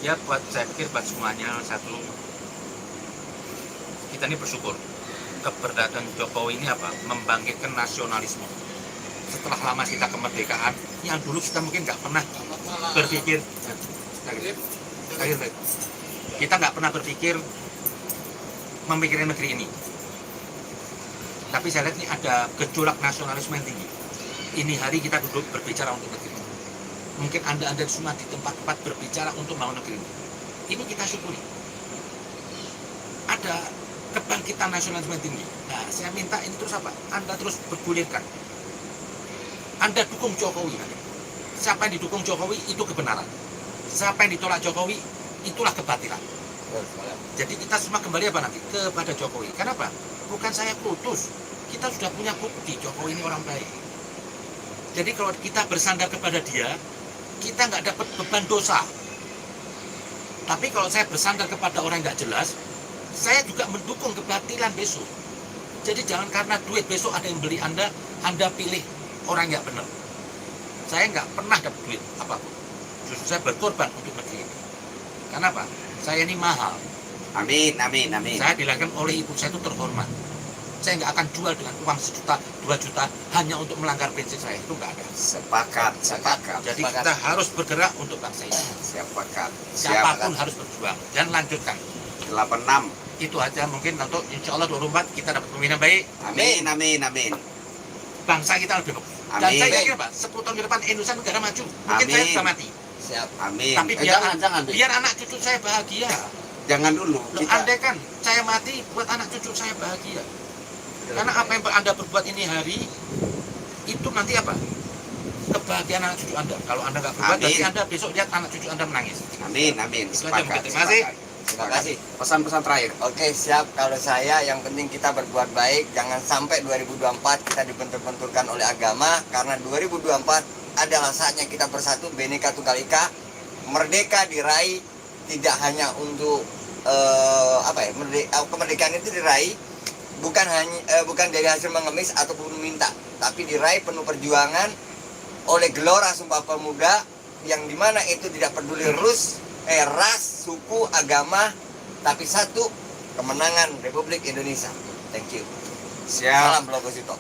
Ya buat saya pikir buat semuanya satu, kita ini bersyukur keberadaan Jokowi ini apa? Membangkitkan nasionalisme. Setelah lama kita kemerdekaan, yang dulu kita mungkin nggak pernah berpikir, kita nggak pernah berpikir memikirkan negeri ini. Tapi saya lihat ini ada gejolak nasionalisme yang tinggi. Ini hari kita duduk berbicara untuk negeri ini. Mungkin Anda semua di tempat-tempat berbicara untuk membangun negeri ini. Ini kita syukuri. Ada kebangkitan nasionalisme tinggi. Nah, saya minta ini terus apa? Anda terus bergulirkan. Anda dukung Jokowi. Siapa yang didukung Jokowi itu kebenaran. Siapa yang ditolak Jokowi itulah kebatilan. Jadi kita semua kembali apa nanti? Kepada Jokowi. Kenapa? Bukan saya putus. Kita sudah punya bukti Jokowi ini orang baik. Jadi kalau kita bersandar kepada dia, kita nggak dapat beban dosa. Tapi kalau saya bersandar kepada orang yang nggak jelas, saya juga mendukung kebatilan besok. Jadi jangan karena duit besok ada yang beli Anda pilih orang yang nggak benar. Saya nggak pernah dapat duit apapun. Justru saya berkorban untuk negeri ini. Kenapa? Saya ini mahal. Amin, amin, amin. Saya dilahirkan oleh ibu saya itu terhormat. Saya nggak akan jual dengan uang 1 juta, 2 juta hanya untuk melanggar prinsip saya. Itu nggak ada. Sepakat. Jadi kita harus bergerak untuk bangsa ini. Sepakat. Siapapun harus berjuang dan lanjutkan. 86. Itu aja mungkin untuk insya Allah 24 kita dapat pemimpinan baik. Amin, amin, amin. Bangsa kita lebih bagus. Dan Amin. saya yakin apa? 10 tahun ke depan Indonesia negara maju. Mungkin Amin. saya sudah mati. Siap. Amin. Tapi biar, jangan, Bib. biar anak cucu saya bahagia. Jangan dulu. Loh, andai kan saya mati buat anak cucu saya bahagia. Karena apa yang Anda berbuat ini hari itu nanti apa? Kebahagiaan anak cucu Anda. Kalau Anda nggak berbuat, Amin. berarti Anda besok lihat anak cucu Anda menangis. Amin, amin. Itu aja mungkin. Sepakat. Terima kasih. Terima kasih. Pesan-pesan terakhir. Oke, siap. Kalau saya yang penting kita berbuat baik. Jangan sampai 2024 kita dibentur-benturkan oleh agama. Karena 2024 adalah saatnya kita bersatu, Bhinneka Tunggal Ika. Merdeka diraih tidak hanya untuk kemerdekaan itu diraih bukan dari hasil mengemis ataupun minta, tapi diraih penuh perjuangan oleh Gelora Sumpah Pemuda yang dimana itu tidak peduli ras, suku, agama, tapi satu, kemenangan Republik Indonesia. Thank you. Siap. Salam Blogosito.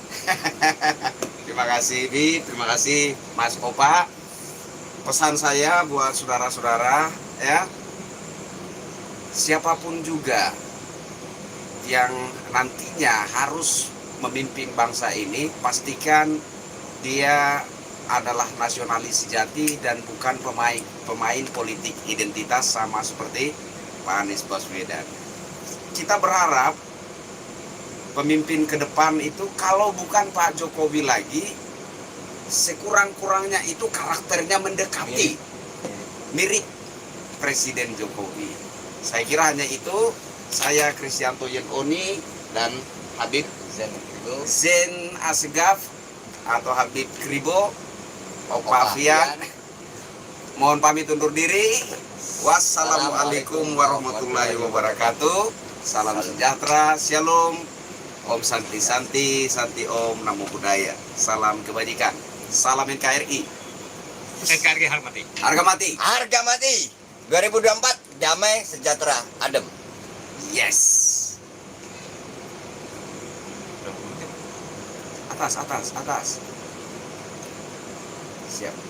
Terima kasih, Bi. Terima kasih, Mas Opa. Pesan saya buat saudara-saudara, ya, siapapun juga yang nantinya harus memimpin bangsa ini, pastikan dia adalah nasionalis sejati dan bukan pemain politik identitas sama seperti Pak Anies Baswedan. Kita berharap pemimpin ke depan itu kalau bukan Pak Jokowi lagi, sekurang-kurangnya itu karakternya mendekati mirip Presiden Jokowi. Saya kira hanya itu. Saya Kristianto Yenoni dan Habib Zain Asegaf atau Habib Kribo Opa Fian mohon pamit undur diri. Wassalamualaikum warahmatullahi wabarakatuh. Salam sejahtera, shalom, Om Santi Santi, Santi Om, Namo Buddhaya. Salam kebajikan. Salam NKRI. NKRI harga mati. Harga mati. Harga mati. 2024 damai, sejahtera, adem. Yes. Atas. Siap.